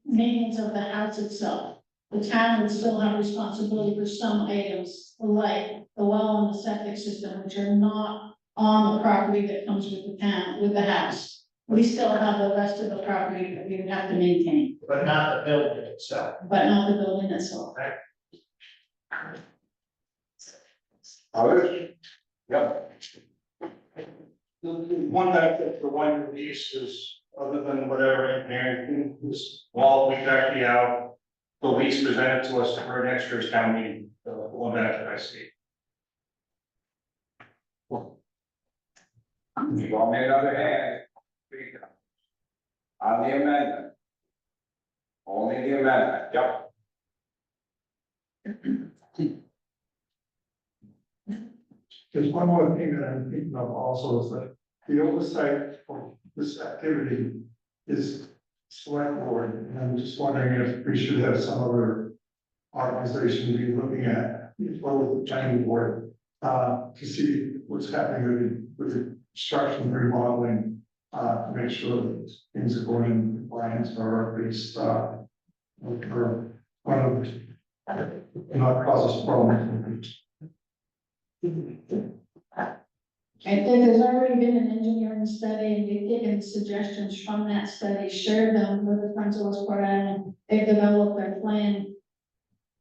maintenance of the house itself. The town would still have responsibility for some items, like the well and the septic system, which are not on the property that comes with the town, with the house. We still have the rest of the property that we would have to maintain. But not the building itself. But not the building itself. Others? Yep. The one benefit for 1 year lease is, other than whatever engineering, this wall we actually have the lease presented to us for next year's town meeting, the one benefit I see. You want me another hand? On the amendment. Only the amendment, yep. There's one more thing that I'm thinking of also is that the oversight for this activity is select board, and I'm just wondering if we should have some other organization be looking at, as well as the planning board, to see what's happening with the construction remodeling, to make sure that things are going in compliance or at least, or one of not cause us problems. I think there's already been an engineering study and they've taken suggestions from that study, shared them with the Friends of Westport Island. They've developed their plan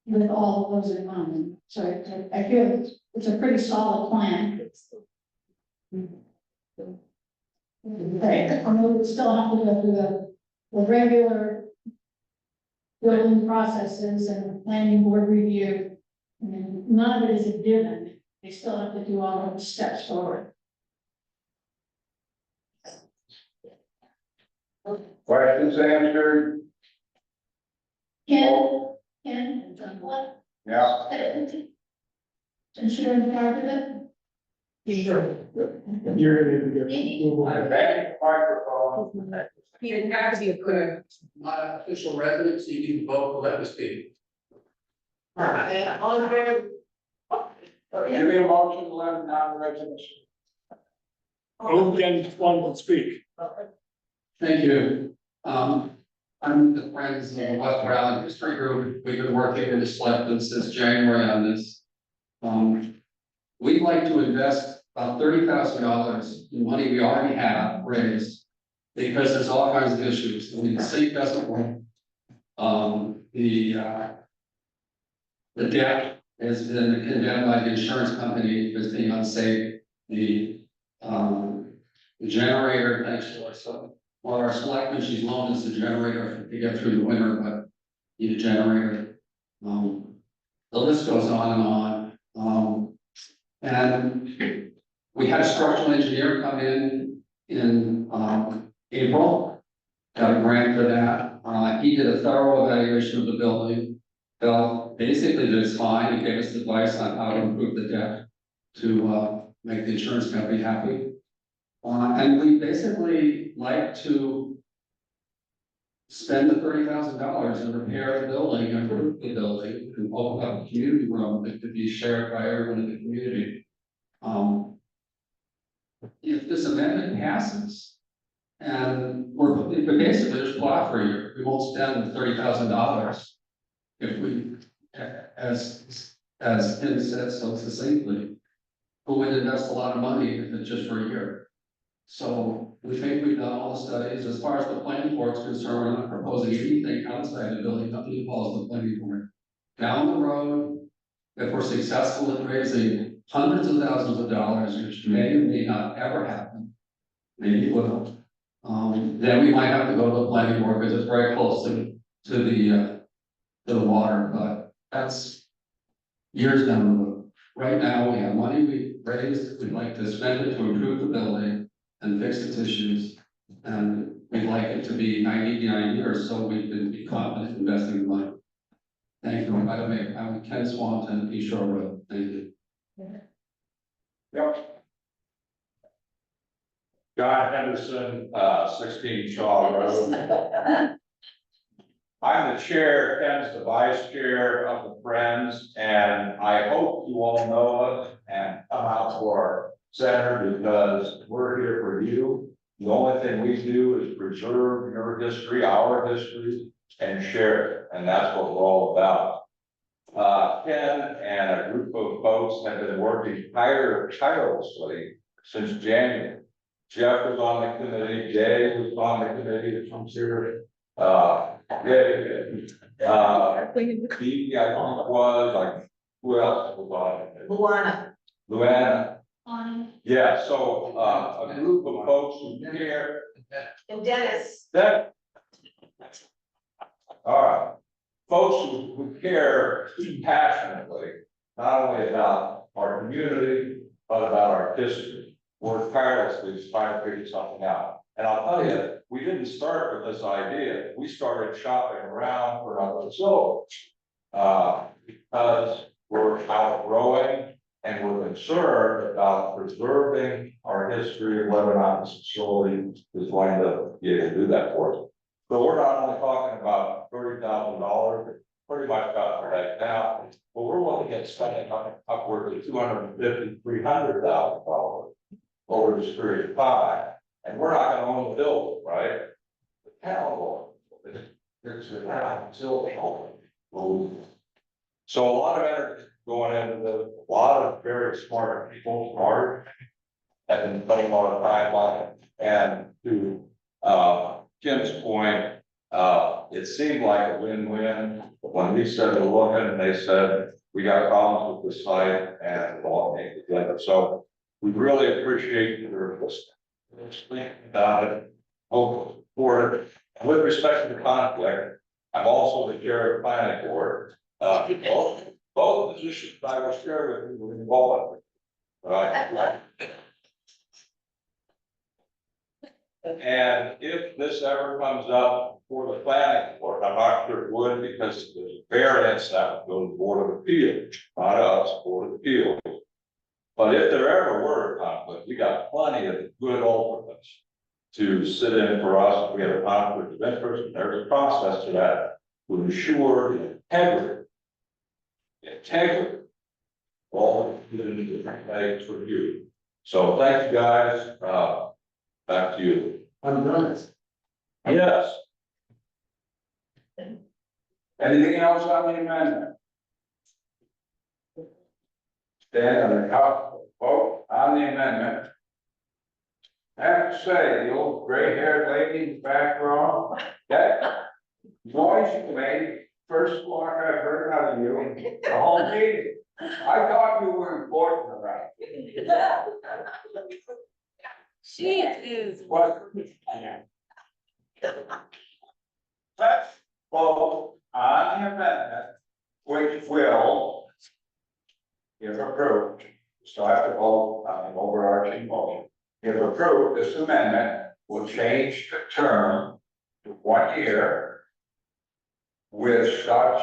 with all of those in mind. So I feel it's a pretty solid plan. Right, and we would still have to go through the regular building processes and planning board review. And none of it is a given. They still have to do all of the steps forward. Questions answered? Ken, what? Yeah. Insurance part of it? Sure. You're gonna need to get approval. Back microphone. It has to be approved. My official residence, you can vote to let me speak. And all in favor? Give me a motion to let non-residents. Oh, again, one will speak. Thank you. I'm the Friends of West Island History Group. We've been working with the selectmen since January on this. We'd like to invest about $30,000 in money we already have raised, because there's all kinds of issues. I mean, the state doesn't work. The deck has been condemned by the insurance company as being unsafe. The generator, thanks to us, well, our selectmen, she's loaned us a generator to get through the winter, but need a generator. The list goes on and on. And we had a structural engineer come in April, got a grant for that. He did a thorough evaluation of the building, felt basically that it's fine. He gave us advice on how to improve the deck to make the insurance company happy. And we basically like to spend the $30,000 and repair the building, improve the building, and open up a community room that could be shared by everyone in the community. If this amendment passes, and we're basically just plot for a year, we won't spend $30,000 if we, as Tim said so succinctly, who would invest a lot of money if it's just for a year. So we think we've done all the studies. As far as the planning board is concerned, we're not proposing anything outside the building, nothing involves the planning board. Down the road, if we're successful in raising hundreds of thousands of dollars, which may or may not ever happen, maybe it will, then we might have to go to the planning board because it's very close to the water, but that's years down the road. Right now, we have money we raised, we'd like to spend it to improve the building and fix its issues. And we'd like it to be 99 years, so we can be confident investing the money. Thank you. By the way, I'm Ken Swanton, East Shore Road. Thank you. Yep. John Henderson, 16 Shaw Road. I'm the chair, Ken's the vice chair of the Friends, and I hope you all know us and come out to our center because we're here for you. The only thing we do is preserve your history, our history, and share it, and that's what we're all about. Ken and a group of folks have been working tirelessly since January. Jeff was on the committee, Jay was on the committee that comes here. Phoebe, I think was, like, who else was on it? Luana. Yeah, so, a group of folks who care. And Dennis. All right, folks who care passionately, not only about our community, but about our history. Work tirelessly trying to figure something out. And I'll tell you, we didn't start with this idea. We started shopping around for another facility. Because we're outgrowing And we're concerned about preserving our history, whether or not this facility is going to be able to do that for us. So we're not only talking about $30,000, pretty much got it right now, but we're looking at spending upwards of $250,000, $300,000 over this period of time. And we're not gonna own the building, right? The town will. It's a facility. So a lot of energy going into a lot of very smart people, smart, have been putting a lot of time on it. And to Kim's point, it seemed like a win-win. When we started looking, they said, we got problems with the site and we'll make it together. So we really appreciate your thinking about it, hope for it. And with respect to the conflict, I'm also the chair of the planning board. Both positions I will share with you were involved. Right. And if this ever comes up for the planning board, I'm not sure it would, because there's a variance that would go to the Board of Appeals, not us, Board of Appeals. But if there ever were a conflict, we got plenty of good alternates to sit in for us. We have a conflict of interest, and there's a process to that to ensure the integrity. All the things for you. So thank you guys. Back to you. I'm done. Yes. Anything else on the amendment? Stand on the top, vote on the amendment. I have to say, the old gray-haired lady in the back row, that noisy lady, first walk I've heard out of you, the whole meeting. I thought you were important around. She is. What? Let's vote on the amendment, which will, if approved, so I have to vote on the overarching motion. If approved, this amendment will change the term to 1 year with such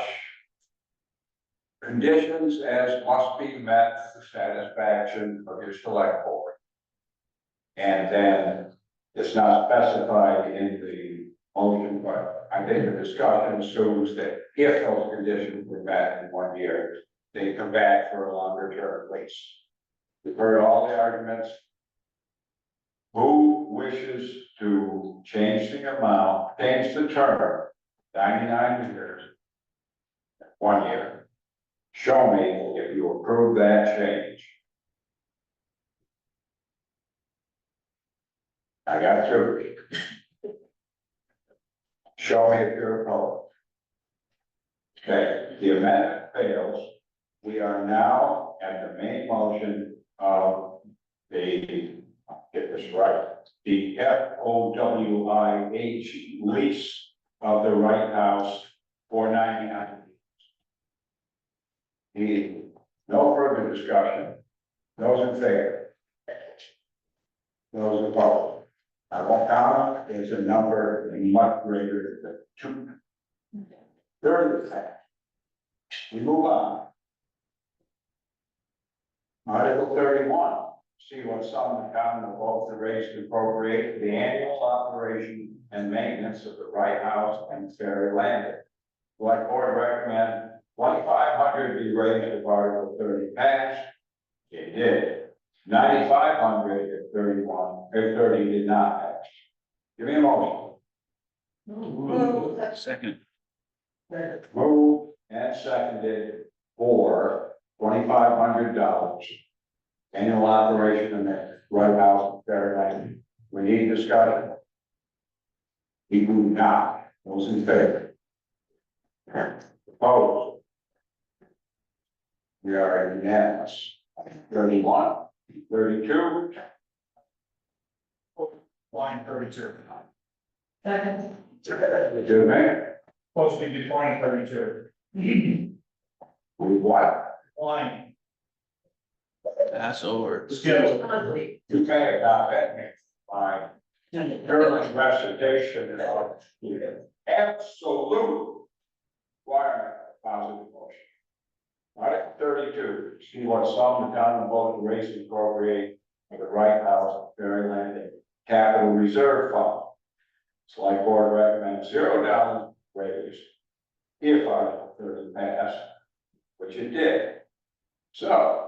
conditions as must be met to the satisfaction of your select board. And then it's not specified in the motion, but I think the discussion assumes that if those conditions were met in 1 year, they come back for a longer term lease. We've heard all the arguments. Who wishes to change the amount, change the term, 99 years, 1 year? Show me if you approve that change. I got 2. Show me if you're opposed. Okay, the amendment fails. We are now at the main motion of the, get this right, the FOWIH lease of the Wright House for 99. No further discussion. Those in favor? Those opposed? I won't count, it's a number much greater than 2. 30%. We move on. Article 31, see what sum the town will vote to raise to appropriate the annual operation and maintenance of the Wright House and Ferry Landing. Select board recommend 2,500 be raised if Article 30 passed. It did. 9,500 if 30 did not pass. Give me a motion. Second. Moved and seconded for $2,500. Annual operation in the Wright House, Ferry Landing. We need discussion. We do not. Those in favor? Opposed? We are unanimous. 31, 32. Line 32. Second. Do me. Supposed to be 2032. We what? Line. Passover. Schedule. You may adopt that. Fine. During recitation of the absolute requirement of positive motion. Article 32, see what sum the town will vote to raise and appropriate for the Wright House, Ferry Landing Capital Reserve Fund. Select board recommends $0 raise if Article 30 passed, which it did. So.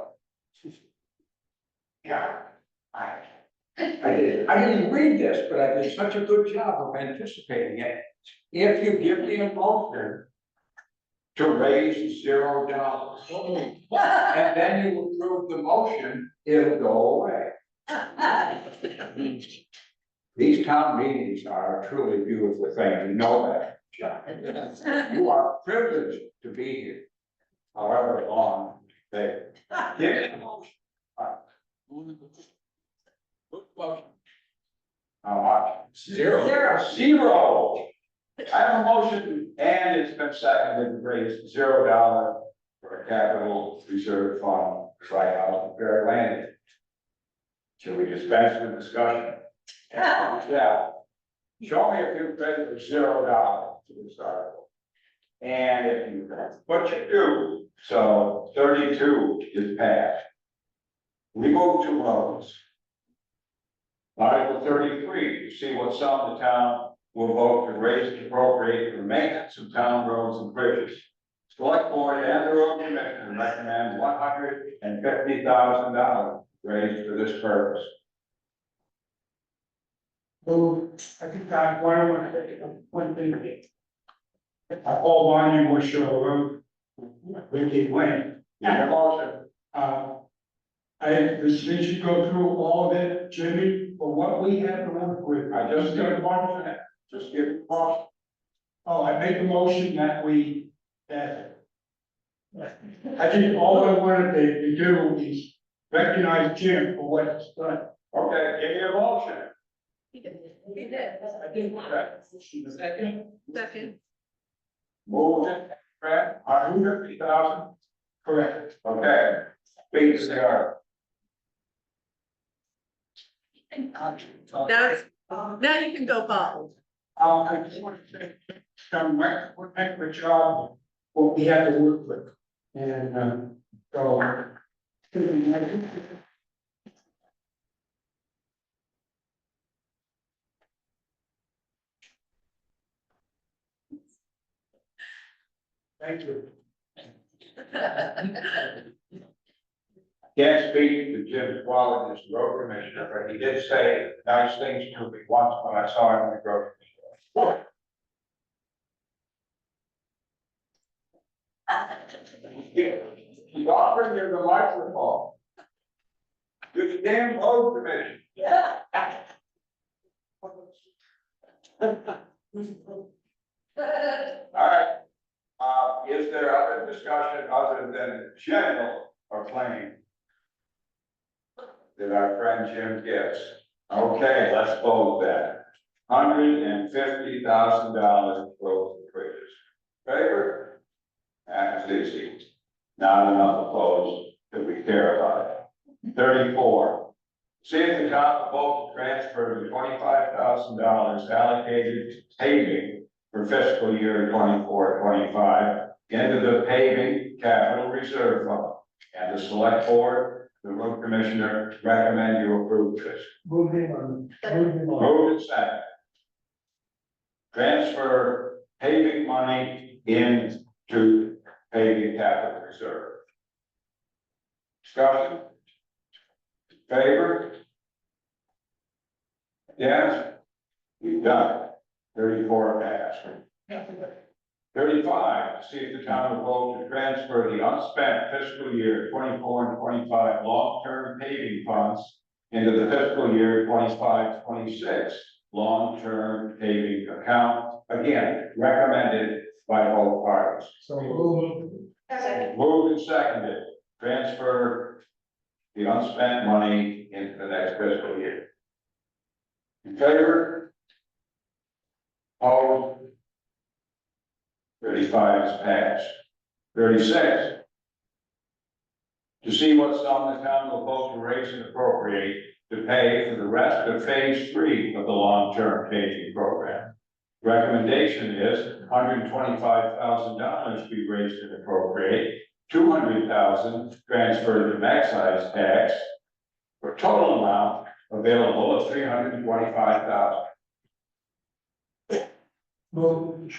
Yeah, I didn't read this, but I did such a good job of anticipating it. If you give the motion to raise $0, and then you approve the motion, it'll go away. These town meetings are a truly beautiful thing, you know that, John. You are privileged to be here, however long they. Give it a motion. How much? Zero. I have a motion and it's been seconded to raise $0 for a capital reserve fund, right out of Ferry Landing. Should we dispense with discussion? Yeah. Show me if you've read for $0 to this article. And if you, what you do, so 32 is passed. We move to roads. Article 33, to see what sum the town will vote to raise and appropriate for the maintenance of town roads and bridges. Select board and the road commission recommend $150,000 raised for this purpose. So I think I want to take one thing. All volume was show we keep winning. Yeah, motion. This should go through all of it, Jimmy, for what we have to work with. I just got a motion. Just give it a motion. Oh, I make a motion that we, that. I think all I wanted to do is recognize Jim for what he's done. Okay, give me a motion. He did. I did that. Second. Move it, Brad, 150,000. Correct. Okay. Speak to the art. Now you can go, Bob. I just want to say, some excellent job, what we had to work with. And, so. Thank you. Can't speak to Jim's quality as road commissioner, but he did say nice things to me once when I saw him in the grocery store. He's offering you the microphone. You're the damn road commissioner. All right. Is there other discussion other than general acclaim that our friend Jim gets? Okay, let's vote that. $150,000 roads and bridges. Favor? That's easy. Not enough opposed that we care about it. 34. See if the town will vote to transfer the $25,000 allocated to paving for fiscal year 24-25 into the paving capital reserve fund. And the select board, the road commissioner recommend you approve this. Move him on. Move and second. Transfer paving money into paving capital reserve. Discussion? Favor? Yes? You've done it. 34 passed. 35, see if the town will vote to transfer the unspent fiscal year 24 and 25 long-term paving funds into the fiscal year 25-26 long-term paving account. Again, recommended by both parties. So move. Moved and seconded, transfer the unspent money into the next fiscal year. In favor? Opposed? 35 is passed. 36. To see what sum the town will vote to raise and appropriate to pay for the rest of phase 3 of the long-term paving program. Recommendation is $125,000 be raised and appropriate 200,000 transferred to excise tax, for a total amount available of 325,000. Move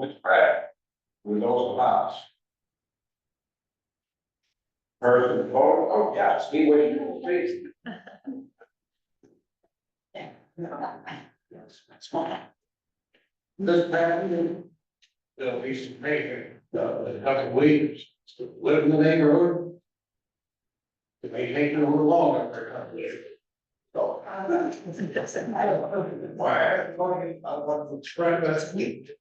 and spread with those amounts. Person, oh, yes, he waited, please. This man, at least maybe, a couple weeks, live in the neighborhood. It may take you a little longer for a couple years. So. Why, I want to spread that week.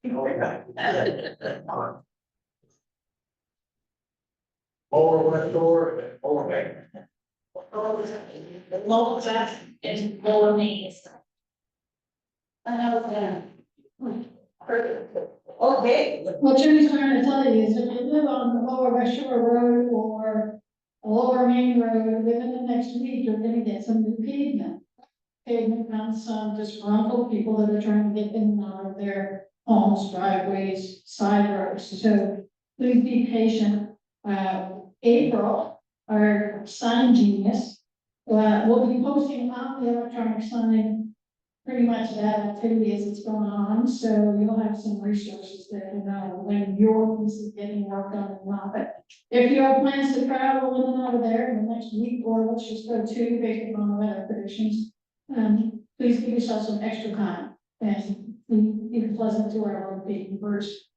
Over my door, over me. Local tax and lower means. Okay, What Jimmy's trying to tell you is if you live on the lower West Shore Road or lower Main Road, within the next week, you're gonna get some new pavement. Pavement found some disgruntled people that are trying to get in and out of their homes, driveways, side roads, so please be patient. April, our sign genius, will be posting on the electronic sign pretty much that activity as it's going on, so you'll have some resources there to know when your piece is getting worked on and not. But if you have plans to travel in and out of there in the next week, or let's just go 2 based on the weather predictions, please give yourself some extra time and be pleasant to our own people first.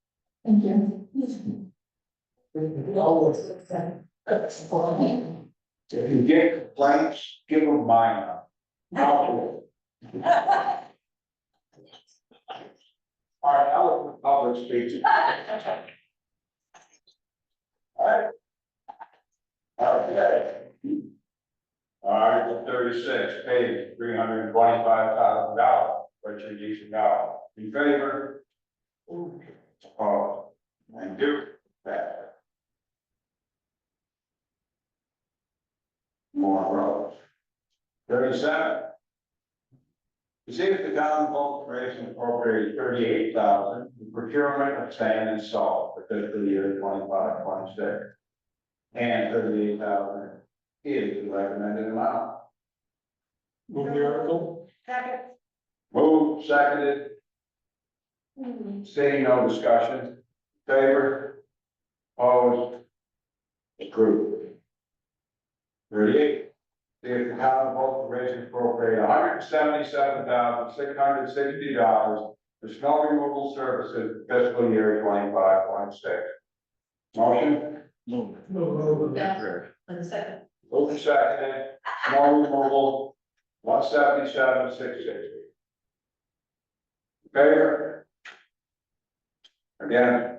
Thank you. If you get complaints, give them mine. All right, now with the public speech. All right. Okay. Article 36, paid $325,000, Richard Easton Dow. In favor? Opposed? And do that. More roads. 37. To see if the town vote raise and appropriate 38,000 for procurement of sand and salt for fiscal year 25-26. And 38,000 is the recommended amount. Move the article. Second. Moved, seconded. Seeing no discussion. Favor? Opposed? Approved. 38. See if the town vote to raise and appropriate $177,660 for snow removal services for fiscal year 25-26. Motion? Move. On the second. Moved and seconded. Snow removal, 177,660. Favor? Again?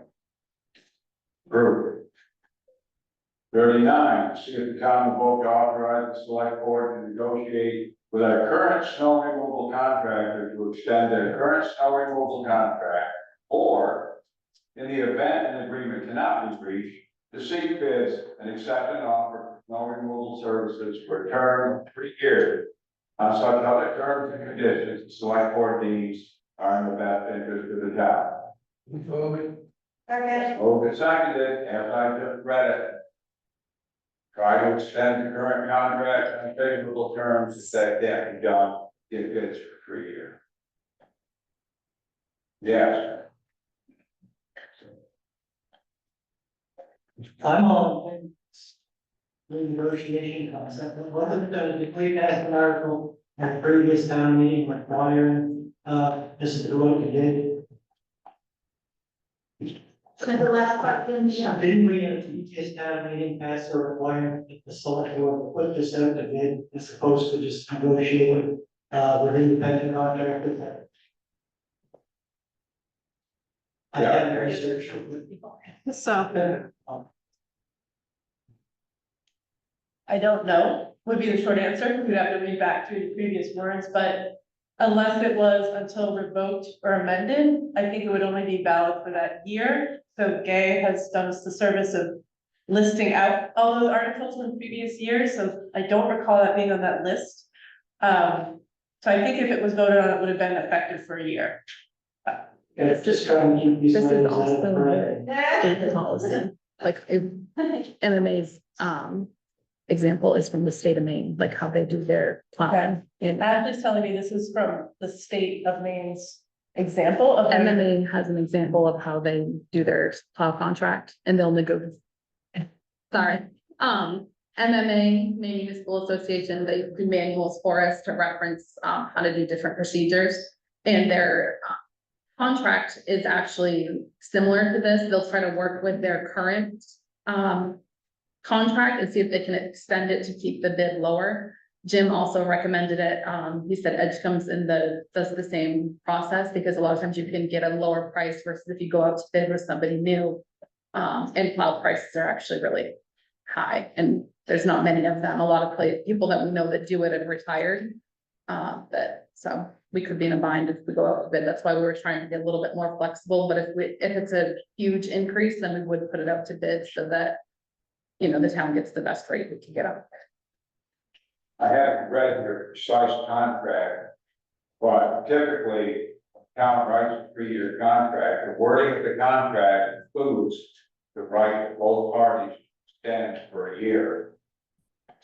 Approved. 39, see if the town will vote to authorize the select board to negotiate with our current snow removal contractor to extend their current snow removal contract, or in the event an agreement cannot be reached, to seek bids and accept an offer for snow removal services for a term of 3 years on such other terms and conditions the select board deems are in the best interest of the town. Okay. Moved and seconded, as I just read it. Try to extend the current contract on favorable terms, if that can't be done, get bids for 3 years. Yes. I'm on the negotiation concept, wasn't did we pass an article at a previous town meeting with Byron, this is the one we did. So the last question, Didn't we at a previous town meeting pass a requirement that the select board put this out to bid as opposed to just negotiating, with independent contractors? I haven't researched it. So I don't know, would be the short answer. We'd have to read back through the previous words, but unless it was until revoked or amended, I think it would only be valid for that year. So Gay has done us the service of listing out all those articles in previous years, so I don't recall that being on that list. So I think if it was voted on, it would have been effective for a year. And it's just trying to keep these. this is lands out of also the front. the bid policy. like MMA's, example is from the state of Maine, like how they do their plowing. And Ashley's telling me this is from the state of Maine's example of. MMA has an example of how they do their plow contract and they'll negotiate. Sorry, MMA, Maine Municipal Association, they do manuals for us to reference, how to do different procedures. And their contract is actually similar to this. They'll try to work with their current, contract and see if they can extend it to keep the bid lower. Jim also recommended it. He said Edgecomb's does the same process because a lot of times you can get a lower price versus if you go out to bid with somebody new. And plow prices are actually really high and there's not many of them. A lot of people that we know that do it have retired. So we could be in a bind if we go out to bid. That's why we were trying to get a little bit more flexible, but if it's a huge increase, then we would put it out to bid so that, you know, the town gets the best rate we can get out. I haven't read your precise contract, but typically, town writes a 3-year contract. The wording of the contract includes the right of both parties stands for a year.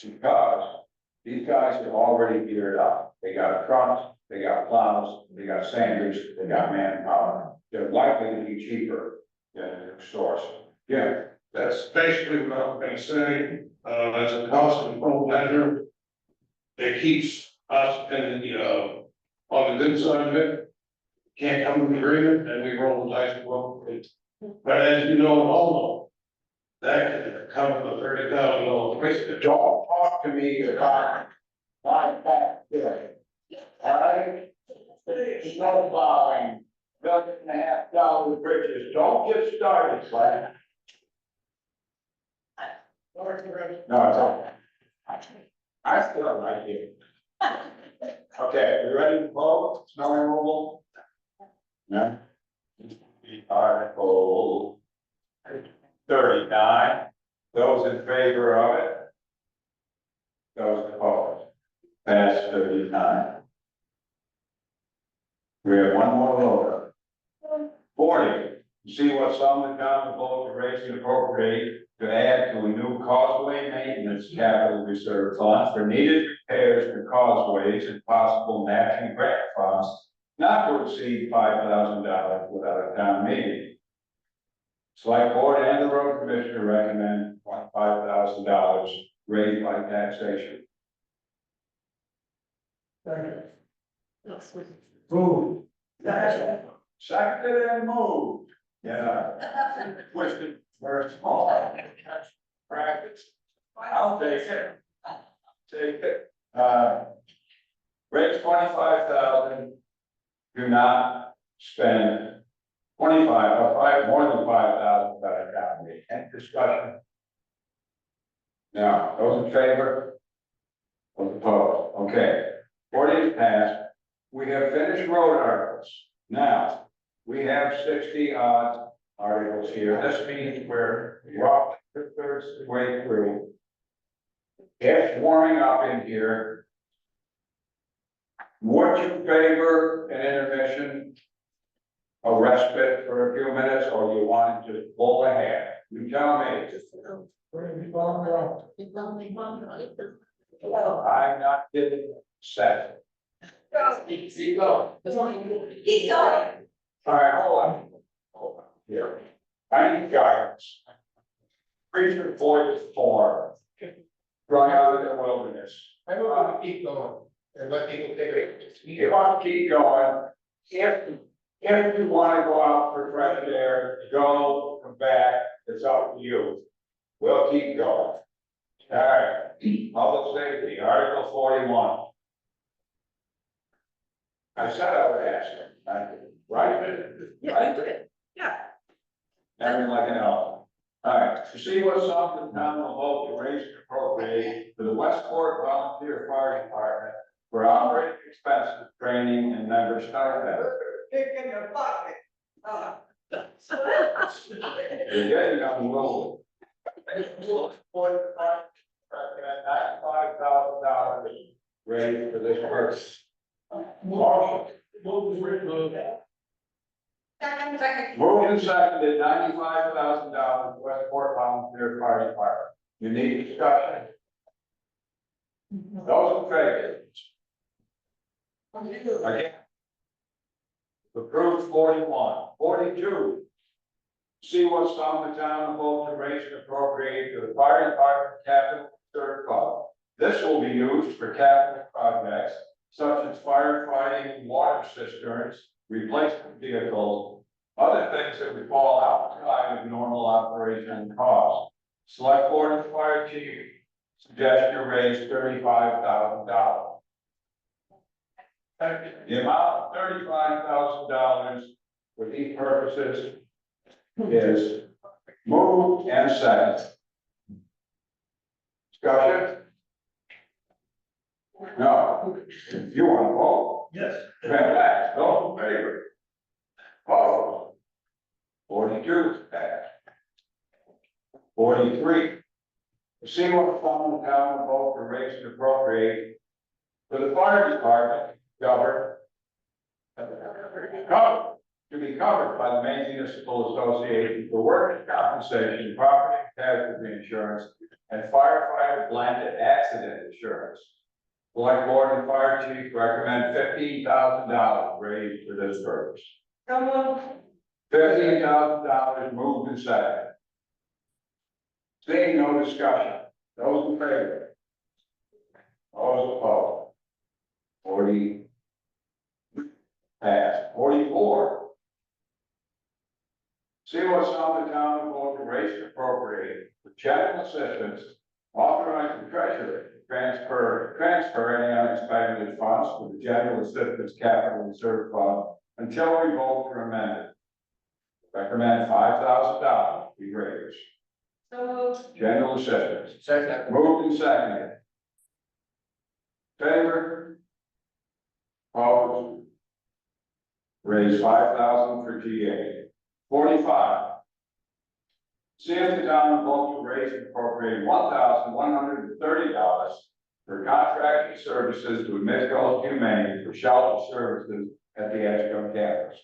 Because these guys are already geared up. They got trucks, they got plows, they got sanders, they got manpower. They're likely to be cheaper than the source. Yeah. That's basically what I'm gonna say, as a cost control measure. It keeps us and, on the good side of it. Can't come to an agreement and we roll the dice and go. But as you know, all that could come with a $30,000 price. Don't talk to me about my back there. All right? Snow plowing, $1.5 million bridges. Don't get started, Glenn. No, it's okay. I still like you. Okay, we ready to vote? Snow removal? No? Article 39. Those in favor of it? Those opposed? Pass 39. We have one more voter. 40. See what some of the town will vote to raise and appropriate to add to a new causeway maintenance capital reserve fund for needed repairs to causeways and possible matching grant funds not to exceed $5,000 without a town meeting. Select board and the road commissioner recommend $5,000 raised by taxation. Move. Seconded and moved. Yeah. Twisted very small. Practice. I'll take it. Take it. Raise 25,000. Do not spend 25 or 5 more than 5,000 by a town meeting. Any discussion? Now, those in favor? Those opposed? Okay. 40 is passed. We have finished road articles. Now, we have 60 odd articles here. This means we're roughly 2/3 of the way through. It's warming up in here. Would you favor an intermission? A respite for a few minutes, or you want to just pull ahead? You tell me. I'm not getting set. Keep going. Keep going. All right, hold on. Here. I need guidance. Preacher voice 4. Dry out in the wilderness. I want to keep going and let people take it. You want to keep going. If you want to go out for fresh air, go, come back, it's up to you. We'll keep going. All right, public safety, Article 41. I said I would ask him, right? Yeah, you did. Yeah. Never like an elephant. All right, to see what some of the town will vote to raise and appropriate to the Westport Volunteer Fire Department for operating expenses, training, and member stipend. Kick in your pocket. You're getting on the roll. $95,000 raised for this purpose. Marshall. Move. Second. Moved and seconded, $95,000 Westport Volunteer Fire Department. You need discussion? Those in favor? Again. Approved 41. 42. See what's on the town of vote to raise and appropriate to the fire department capital reserve fund. This will be used for capital projects such as firefighting, water cisterns, replacement vehicles, other things that would fall outside of normal operation costs. Select board and fire chief suggest you raise $35,000. The amount of $35,000 for these purposes is moved and seconded. Discussion? No. You want to vote? Yes. Fantastic. Those in favor? Opposed? 42 passed. 43. See what from the town will vote to raise and appropriate for the fire department covered to be covered by the Maine Municipal Association for workers' compensation, property and casualty insurance, and firefighter blended accident insurance. Select board and fire chief recommend $15,000 raised for this purpose. $15,000 moved and seconded. Seeing no discussion, those in favor? Those opposed? 40 passed. 44. See what's on the town of vote to raise and appropriate for general assistance, authorize the treasurer to transfer any unexpended funds to the general assistance capital reserve fund until we vote to amend it. Recommend $5,000 be raised. General assistance. Second. Moved and seconded. Favor? Opposed? Raise $5,000 for GA. 45. See if the town will vote to raise and appropriate $1,130 for contracting services to Midco Humane for shelter services at the Edgecombe campus.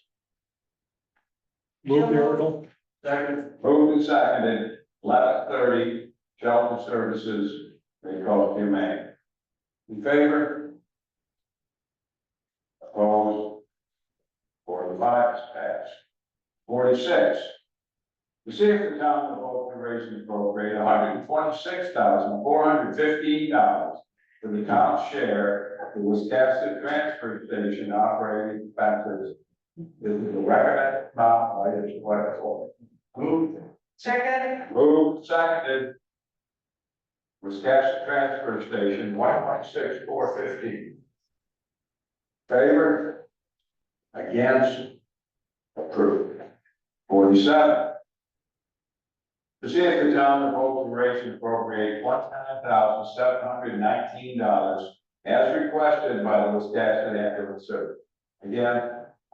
Move the article. Second. Moved and seconded. 11:30 shelter services, Midco Humane. In favor? Opposed? 45 is passed. 46. To see if the town will vote to raise and appropriate $126,415 for the town's share of the Wiscasset transfer station operating expenses. This is the recommended amount by the select board. Moved. Second. Moved, seconded. Wiscasset transfer station, $126,415. Favor? Against? Approved. 47. To see if the town will vote to raise and appropriate $1,719 as requested by the Wiscasset Ambulance Service. Again,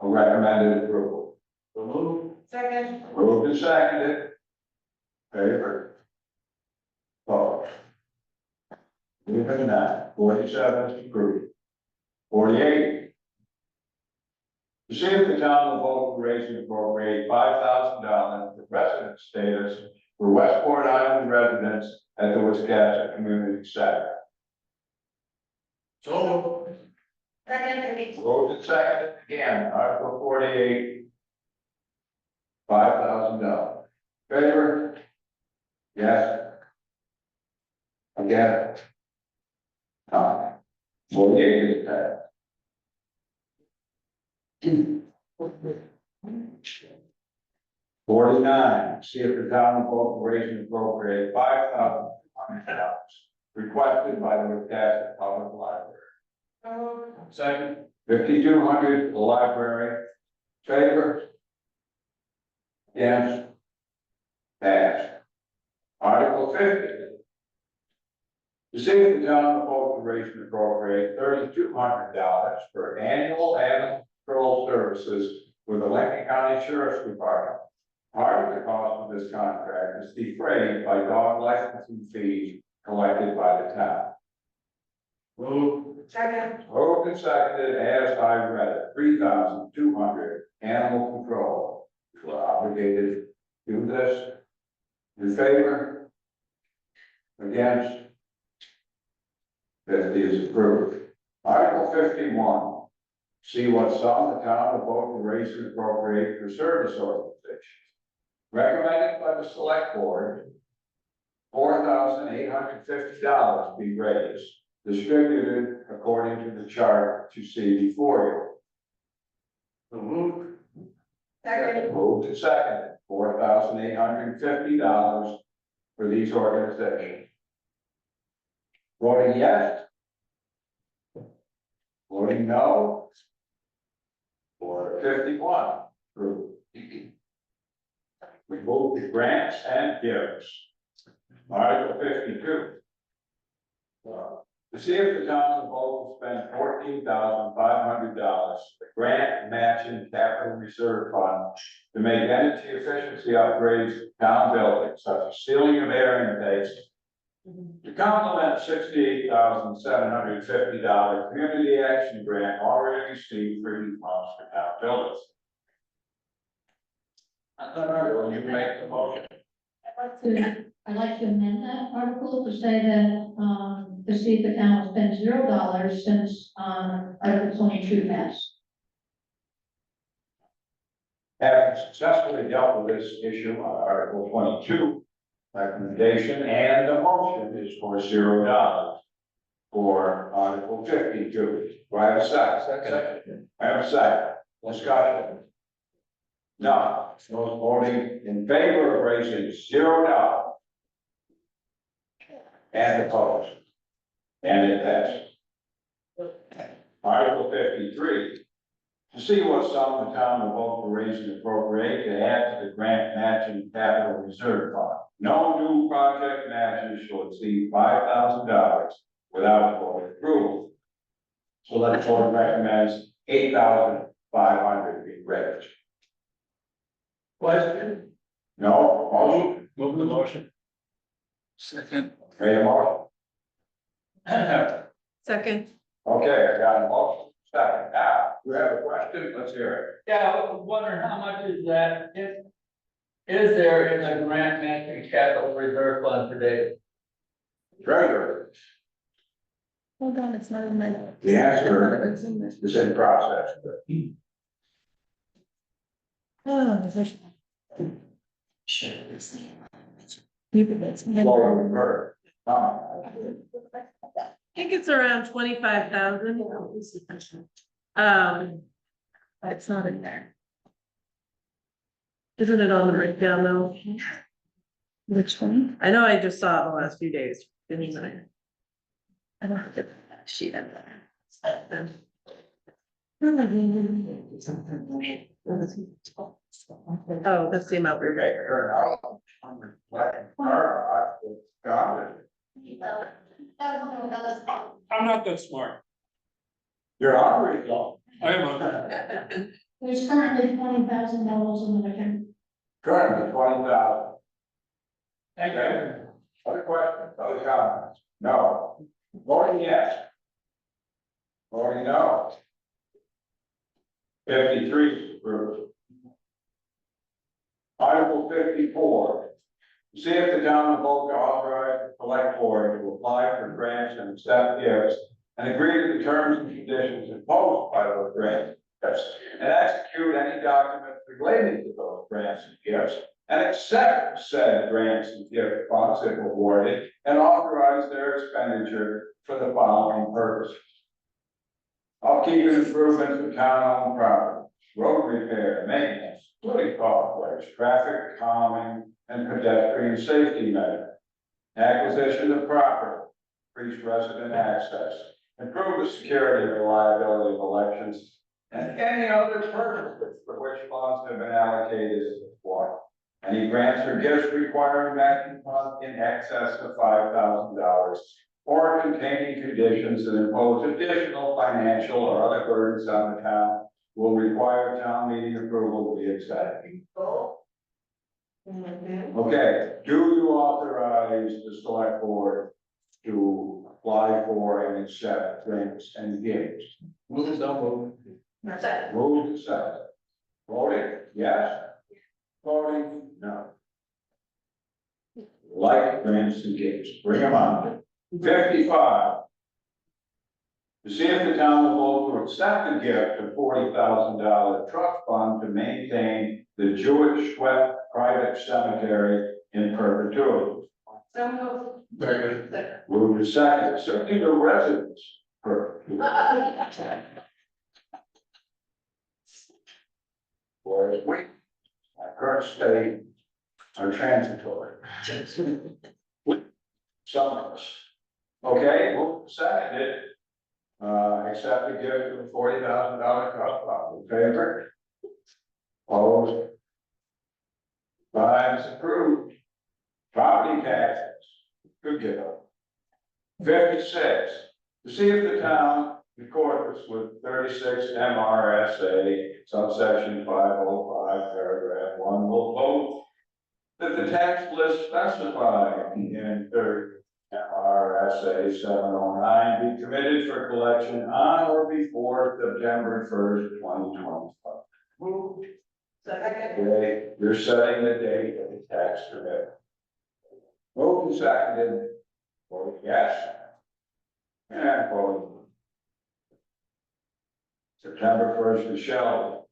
a recommended approval. So moved. Second. Moved and seconded. Favor? Opposed? Moving on. 47 is approved. 48. To see if the town will vote to raise and appropriate $5,000 for resident status for Westport Island residents at the Wiscasset Community Center. So. Second. Moved and seconded again, Article 48. $5,000. Favor? Yes. Again. 48 is passed. 49, see if the town will vote to raise and appropriate $5,200 requested by the Wiscasset Public Library. Second. 5,200 the library. Favor? Yes. Passed. Article 50. To see if the town will vote to raise and appropriate $3,200 for annual animal control services with the Lincoln County Sheriff's Department. Part of the cost of this contract is defrayed by dog licensing fees collected by the town. Moved. Second. Moved and seconded as I read it, 3,200 animal control. obligated to do this. In favor? Against? 50 is approved. Article 51. See what sum the town will vote to raise and appropriate for service organizations. Recommended by the select board, $4,850 be raised, distributed according to the chart you see before you. Moved and seconded, $4,850 for these organizations. Voting yes? Voting no? For 51, approved. We move to grants and gifts. Article 52. To see if the town will vote to spend $14,500 the grant matching capital reserve fund to make energy efficiency upgrades to town buildings such as sealing of air intakes to complement $68,750 community action grant already received for heat pumps for town buildings. Will you make the motion? I'd like to amend that article to say that, to see if the town will spend $0 since, Article 22 passed. Having successfully dealt with this issue on Article 22, recommendation and the motion is for $0 for Article 52. Do I have a second? I have a second. Discussion. None. Those voting in favor of raising $0 and opposed. And it passes. Article 53. To see what sum the town will vote to raise and appropriate to add to the grant matching capital reserve fund. No new project matches shall exceed $5,000 without board approval. So the board recommends $8,500 be raised. Question? No, motion? Move the motion. Second. Made a motion. Second. Okay, I got a motion. Second. Now, you have a question? Let's hear it. Yeah, I was wondering how much is that, is there in the grant matching capital reserve fund today? Treasurer, Hold on, it's not in my. the answer It's in this. is in process. Oh, there's. Sure. You could, that's. Laura Bird. I think it's around 25,000. It's not in there. Isn't it on the breakdown though? Which one? I know I just saw it the last few days, didn't I? I don't have the sheet in there. Oh, that's the amount we're getting. I'm not that smart. You're hungry, though. I am. There's currently $20,000 in the account. Currently 20,000. Thank you. Other questions, other comments? No. Voting yes. Voting no. 53 is approved. Article 54. See if the town will vote to authorize the select board to apply for grants and accept gifts and agree to the terms and conditions imposed by those grants and execute any documents relating to those grants and gifts and accept said grants and gift funds if awarded and authorize their expenditure for the following purposes. Upkeep and improvements of town-owned property, road repair, maintenance, including pathways, traffic calming, and pedestrian safety measures. Acquisition of property, increase resident access, improve the security and reliability of elections, and any other purposes for which funds have been allocated as before. Any grants or gifts requiring matching funds in excess of $5,000 or containing conditions that impose additional financial or other burdens on the town will require town meeting approval to be accepted. Okay, do you authorize the select board to apply for and accept grants and gifts? Move so move. Move to second. Voting, yes? Voting, no. Like grants and gifts, bring them on. 55. To see if the town will vote to accept the gift of $40,000 trust fund to maintain the Jewish Sweat private cemetery in perpetuity. So Move to second, certainly the residents. Whereas we, our current state, are transitory. Some of us. Okay, move to second it. Accept the gift of $40,000 trust fund, in favor? Opposed? Five is approved. Property taxes, good give up. 56, to see if the town, in accordance with 36 MRSA, subsection 505, paragraph 1, will vote that the tax list specified in 30 MRSA 709 be committed for collection on or before September 1st, 2025. Moved. Okay, you're setting the date of the tax commitment. Moved and seconded, vote yes. And vote. September 1st, Michelle.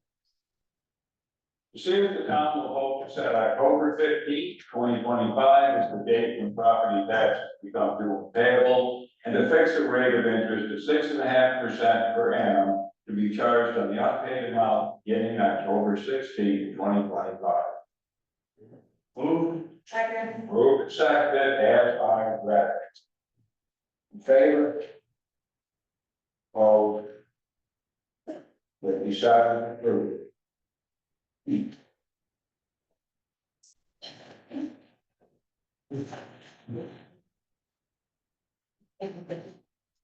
To see if the town will vote to set October 15th, 2025 as the date when property taxes become due and payable, and to fix a rate of interest of 6.5% per annum to be charged on the unpaid amount beginning October 16th, 2025. Moved. Second. Moved and seconded, as I read. In favor? Opposed? 57 approved.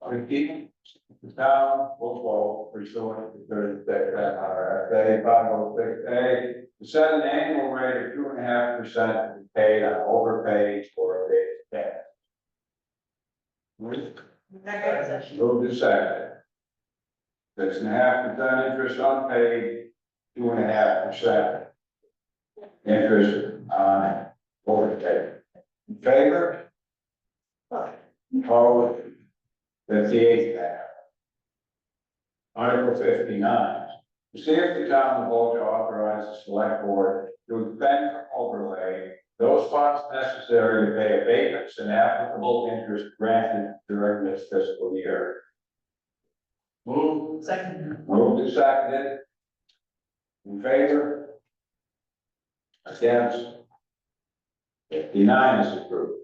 Repeat, the town will vote pursuant to 36 MRSA 506A to set an annual rate of 2.5% to be paid on overpaid or evaded tax. Moved to second. 6.5% interest unpaid, 2.5% interest on overpaid. In favor? Opposed? 58. Article 59. To see if the town will vote to authorize the select board to expend from overlay those funds necessary to pay abatements and applicable interest granted during this fiscal year. Move. Second. Moved and seconded. In favor? Against? 59 is approved.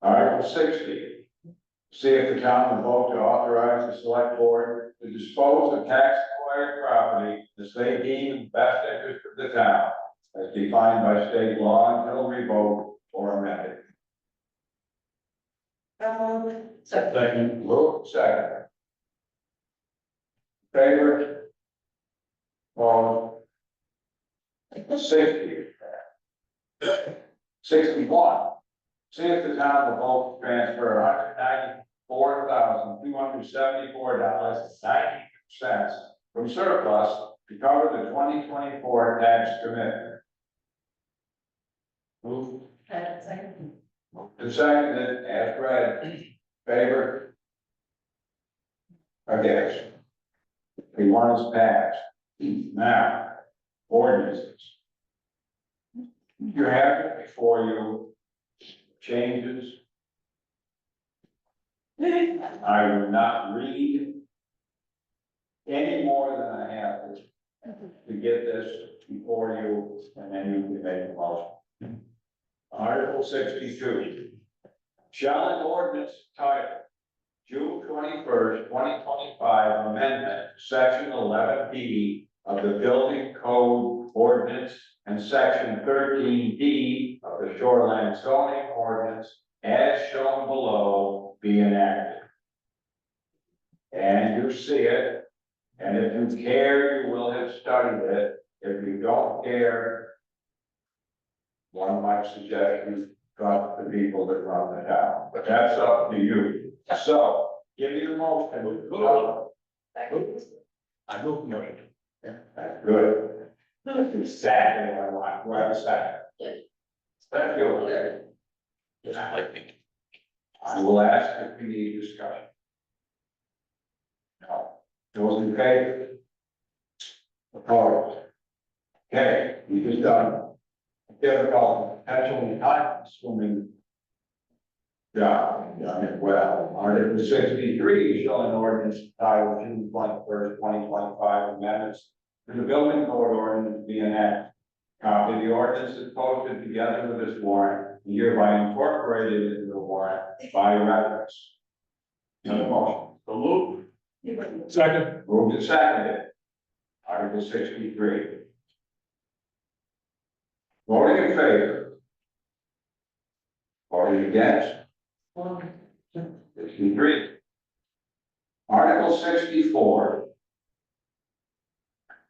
Article 60. See if the town will vote to authorize the select board to dispose of tax acquired property as they deem in the best interest of the town, as defined by state law until revoked or amended. Second. Move second. Favor? Opposed? 60. 61. See if the town will vote to transfer $194,274.92 from surplus to cover the 2024 tax commitment. Move. Second. And seconded, as read. Favor? Against? 51 is passed. Now, ordinances. You have it before you. Changes. I will not read any more than I have to get this before you, and then you can make a motion. Article 62. Shall an ordinance titled June 21st, 2025 amendment to section 11B of the building code ordinance and section 13D of the shoreline zoning ordinance as shown below be enacted. And you see it, and if you care, you will have studied it. If you don't care, one might suggest you talk to the people that run the town, but that's up to you. So, give me the motion. I move the motion. Good. Exactly what I want, do I have a second? That feels okay. I will ask if we need discussion. No, those in favor? Opposed? Okay, we just done. Difficult, potential time consuming. Job, done it well. Article 63, showing ordinance title June 21st, 2025 amendments to the building code ordinance be enacted. Copy of the ordinance is posted together with this warrant, and hereby incorporated into the warrant by reference. Another motion. So moved. Second. Moved and seconded. Article 63. Voting in favor. Voting against. 63. Article 64.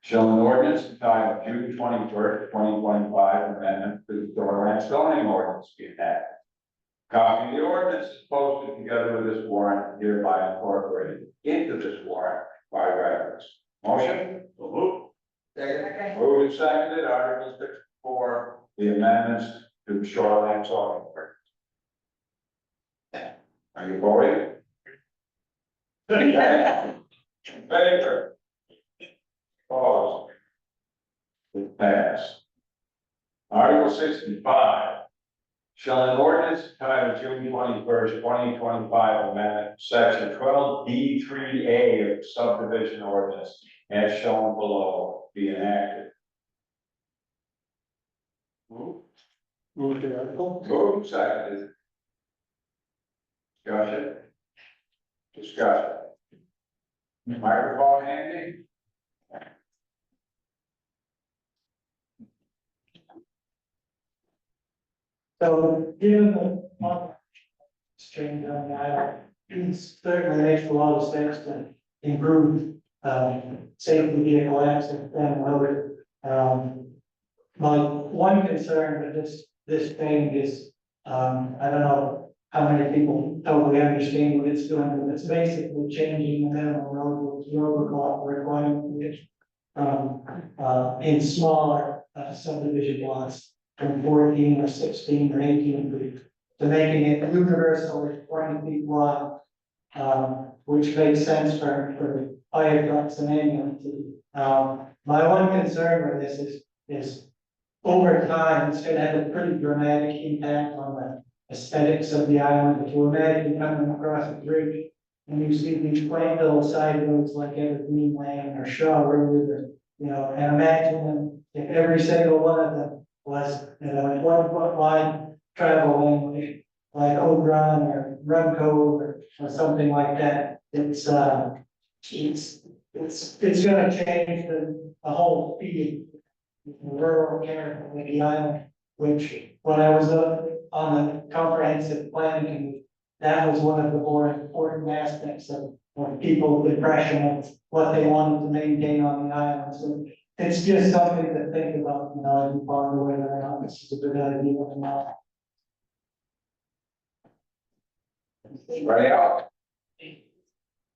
Showing ordinance entitled June 21st, 2025 amendment to the Shoreline zoning ordinance be enacted. Copy of the ordinance is posted together with this warrant, hereby incorporated into this warrant by reference. Motion? So moved. Second. Moved and seconded, Article 64, the amendments to the Shoreline zoning ordinance. Are you voting? Okay. In favor? Opposed? It passed. Article 65. Shall an ordinance entitled June 21st, 2025 amendment section 12D3A of subdivision ordinance as shown below be enacted? Move the article. Moved, seconded. Discussion. Discussion. Microphone handy? So given the strain on the island, it certainly makes a lot of sense to improve safety vehicle accident and other. My one concern with this thing is, I don't know how many people totally understand what it's doing, but it's basically changing the minimum road requirement in smaller subdivision lots from 14 or 16 or 18 feet to making it universal at 20 feet wide, which makes sense for fire trucks and ambulances. My one concern with this is over time, it's gonna have a pretty dramatic impact on the aesthetics of the island. If you imagine coming across a bridge and you see these quaint little side roads like Evergreen Lane or Shaw Road, or, and imagine them, if every single one of them was, 1 foot wide travel lane, like Old Run or Run Cove or something like that. It's gonna change the whole feel, the rural character of the island, which when I was on the comprehensive planning committee, that was one of the more important aspects of people's impression of what they wanted to maintain on the island. So it's just something to think about, as you ponder whether or not this is a good idea or not. Right out.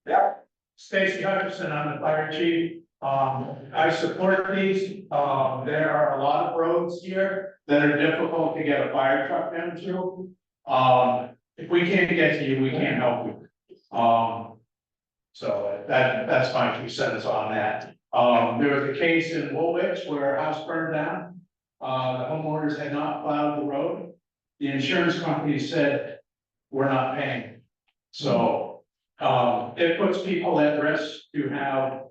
Yeah. Stacy Hutchinson, I'm the fire chief. I support these. There are a lot of roads here that are difficult to get a fire truck into. If we can't get to you, we can't help you. So that's my 2 cents on that. There was a case in Woolwich where a house burned down. The homeowners had not plowed the road. The insurance company said, we're not paying. So, it puts people at risk to have,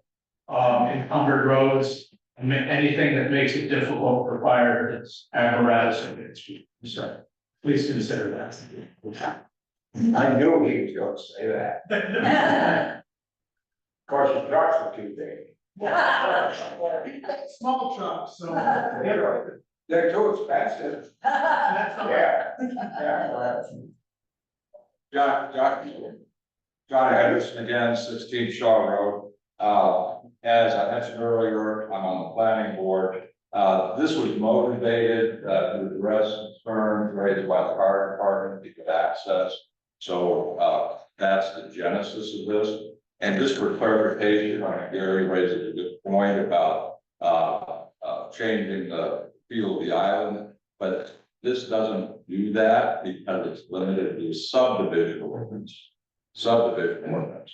encumbered roads, and anything that makes it difficult for fire apparatus. So, please consider that. I knew he was going to say that. Of course, the trucks are too big. Small trucks, so. They're too expensive. Yeah. John Henderson again, 16 Shaw Road. As I mentioned earlier, I'm on the planning board. This was motivated to address concerns raised by the fire department because of access. So that's the genesis of this. And just for clarification, Gary raises a good point about changing the feel of the island, but this doesn't do that because it's limited to subdivision ordinance. Subdivision ordinance.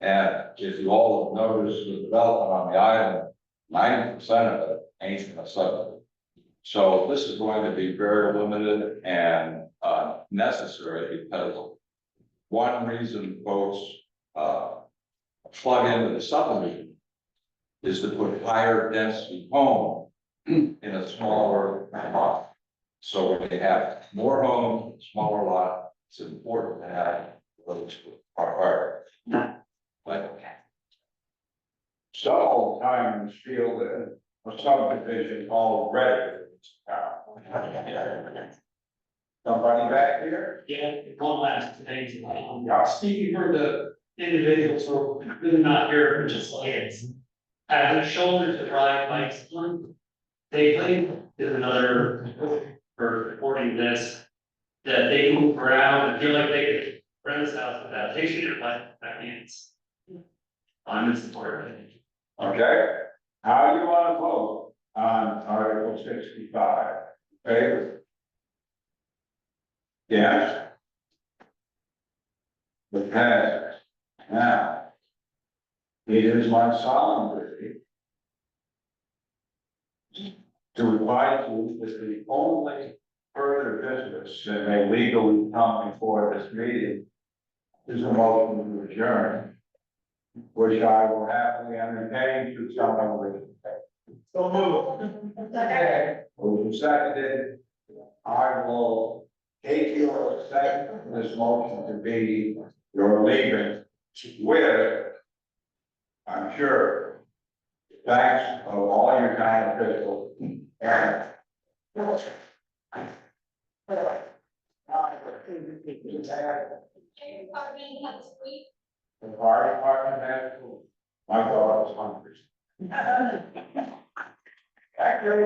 And if you all have noticed the development on the island, 90% of it ain't a subdivision. So this is going to be very limited and necessary because one reason folks plug into the subdivision is to put higher density home in a smaller lot. So when they have more homes, smaller lot, it's important to have those are like. So times feel that a subdivision already. Somebody back here? Yeah, one last thing, speaking for the individuals who are really not here, just like it's. As a shoulder to ride bikes on, they claim is another for reporting this. That they move around and feel like they could rent this house without taking their life in their hands. I'm in support of it. Okay, how do you want to vote on Article 65? Favor? Yes. The passes. Now. It is my solemn duty to advise you that the only further business that may legally come before this meeting is a motion to adjourn, which I will happily entertain to someone with. So move. Moved and seconded. I will take your second for this motion to be your leaving with, I'm sure, thanks of all your town officials and. The fire department has, my daughter's hungry. Actually,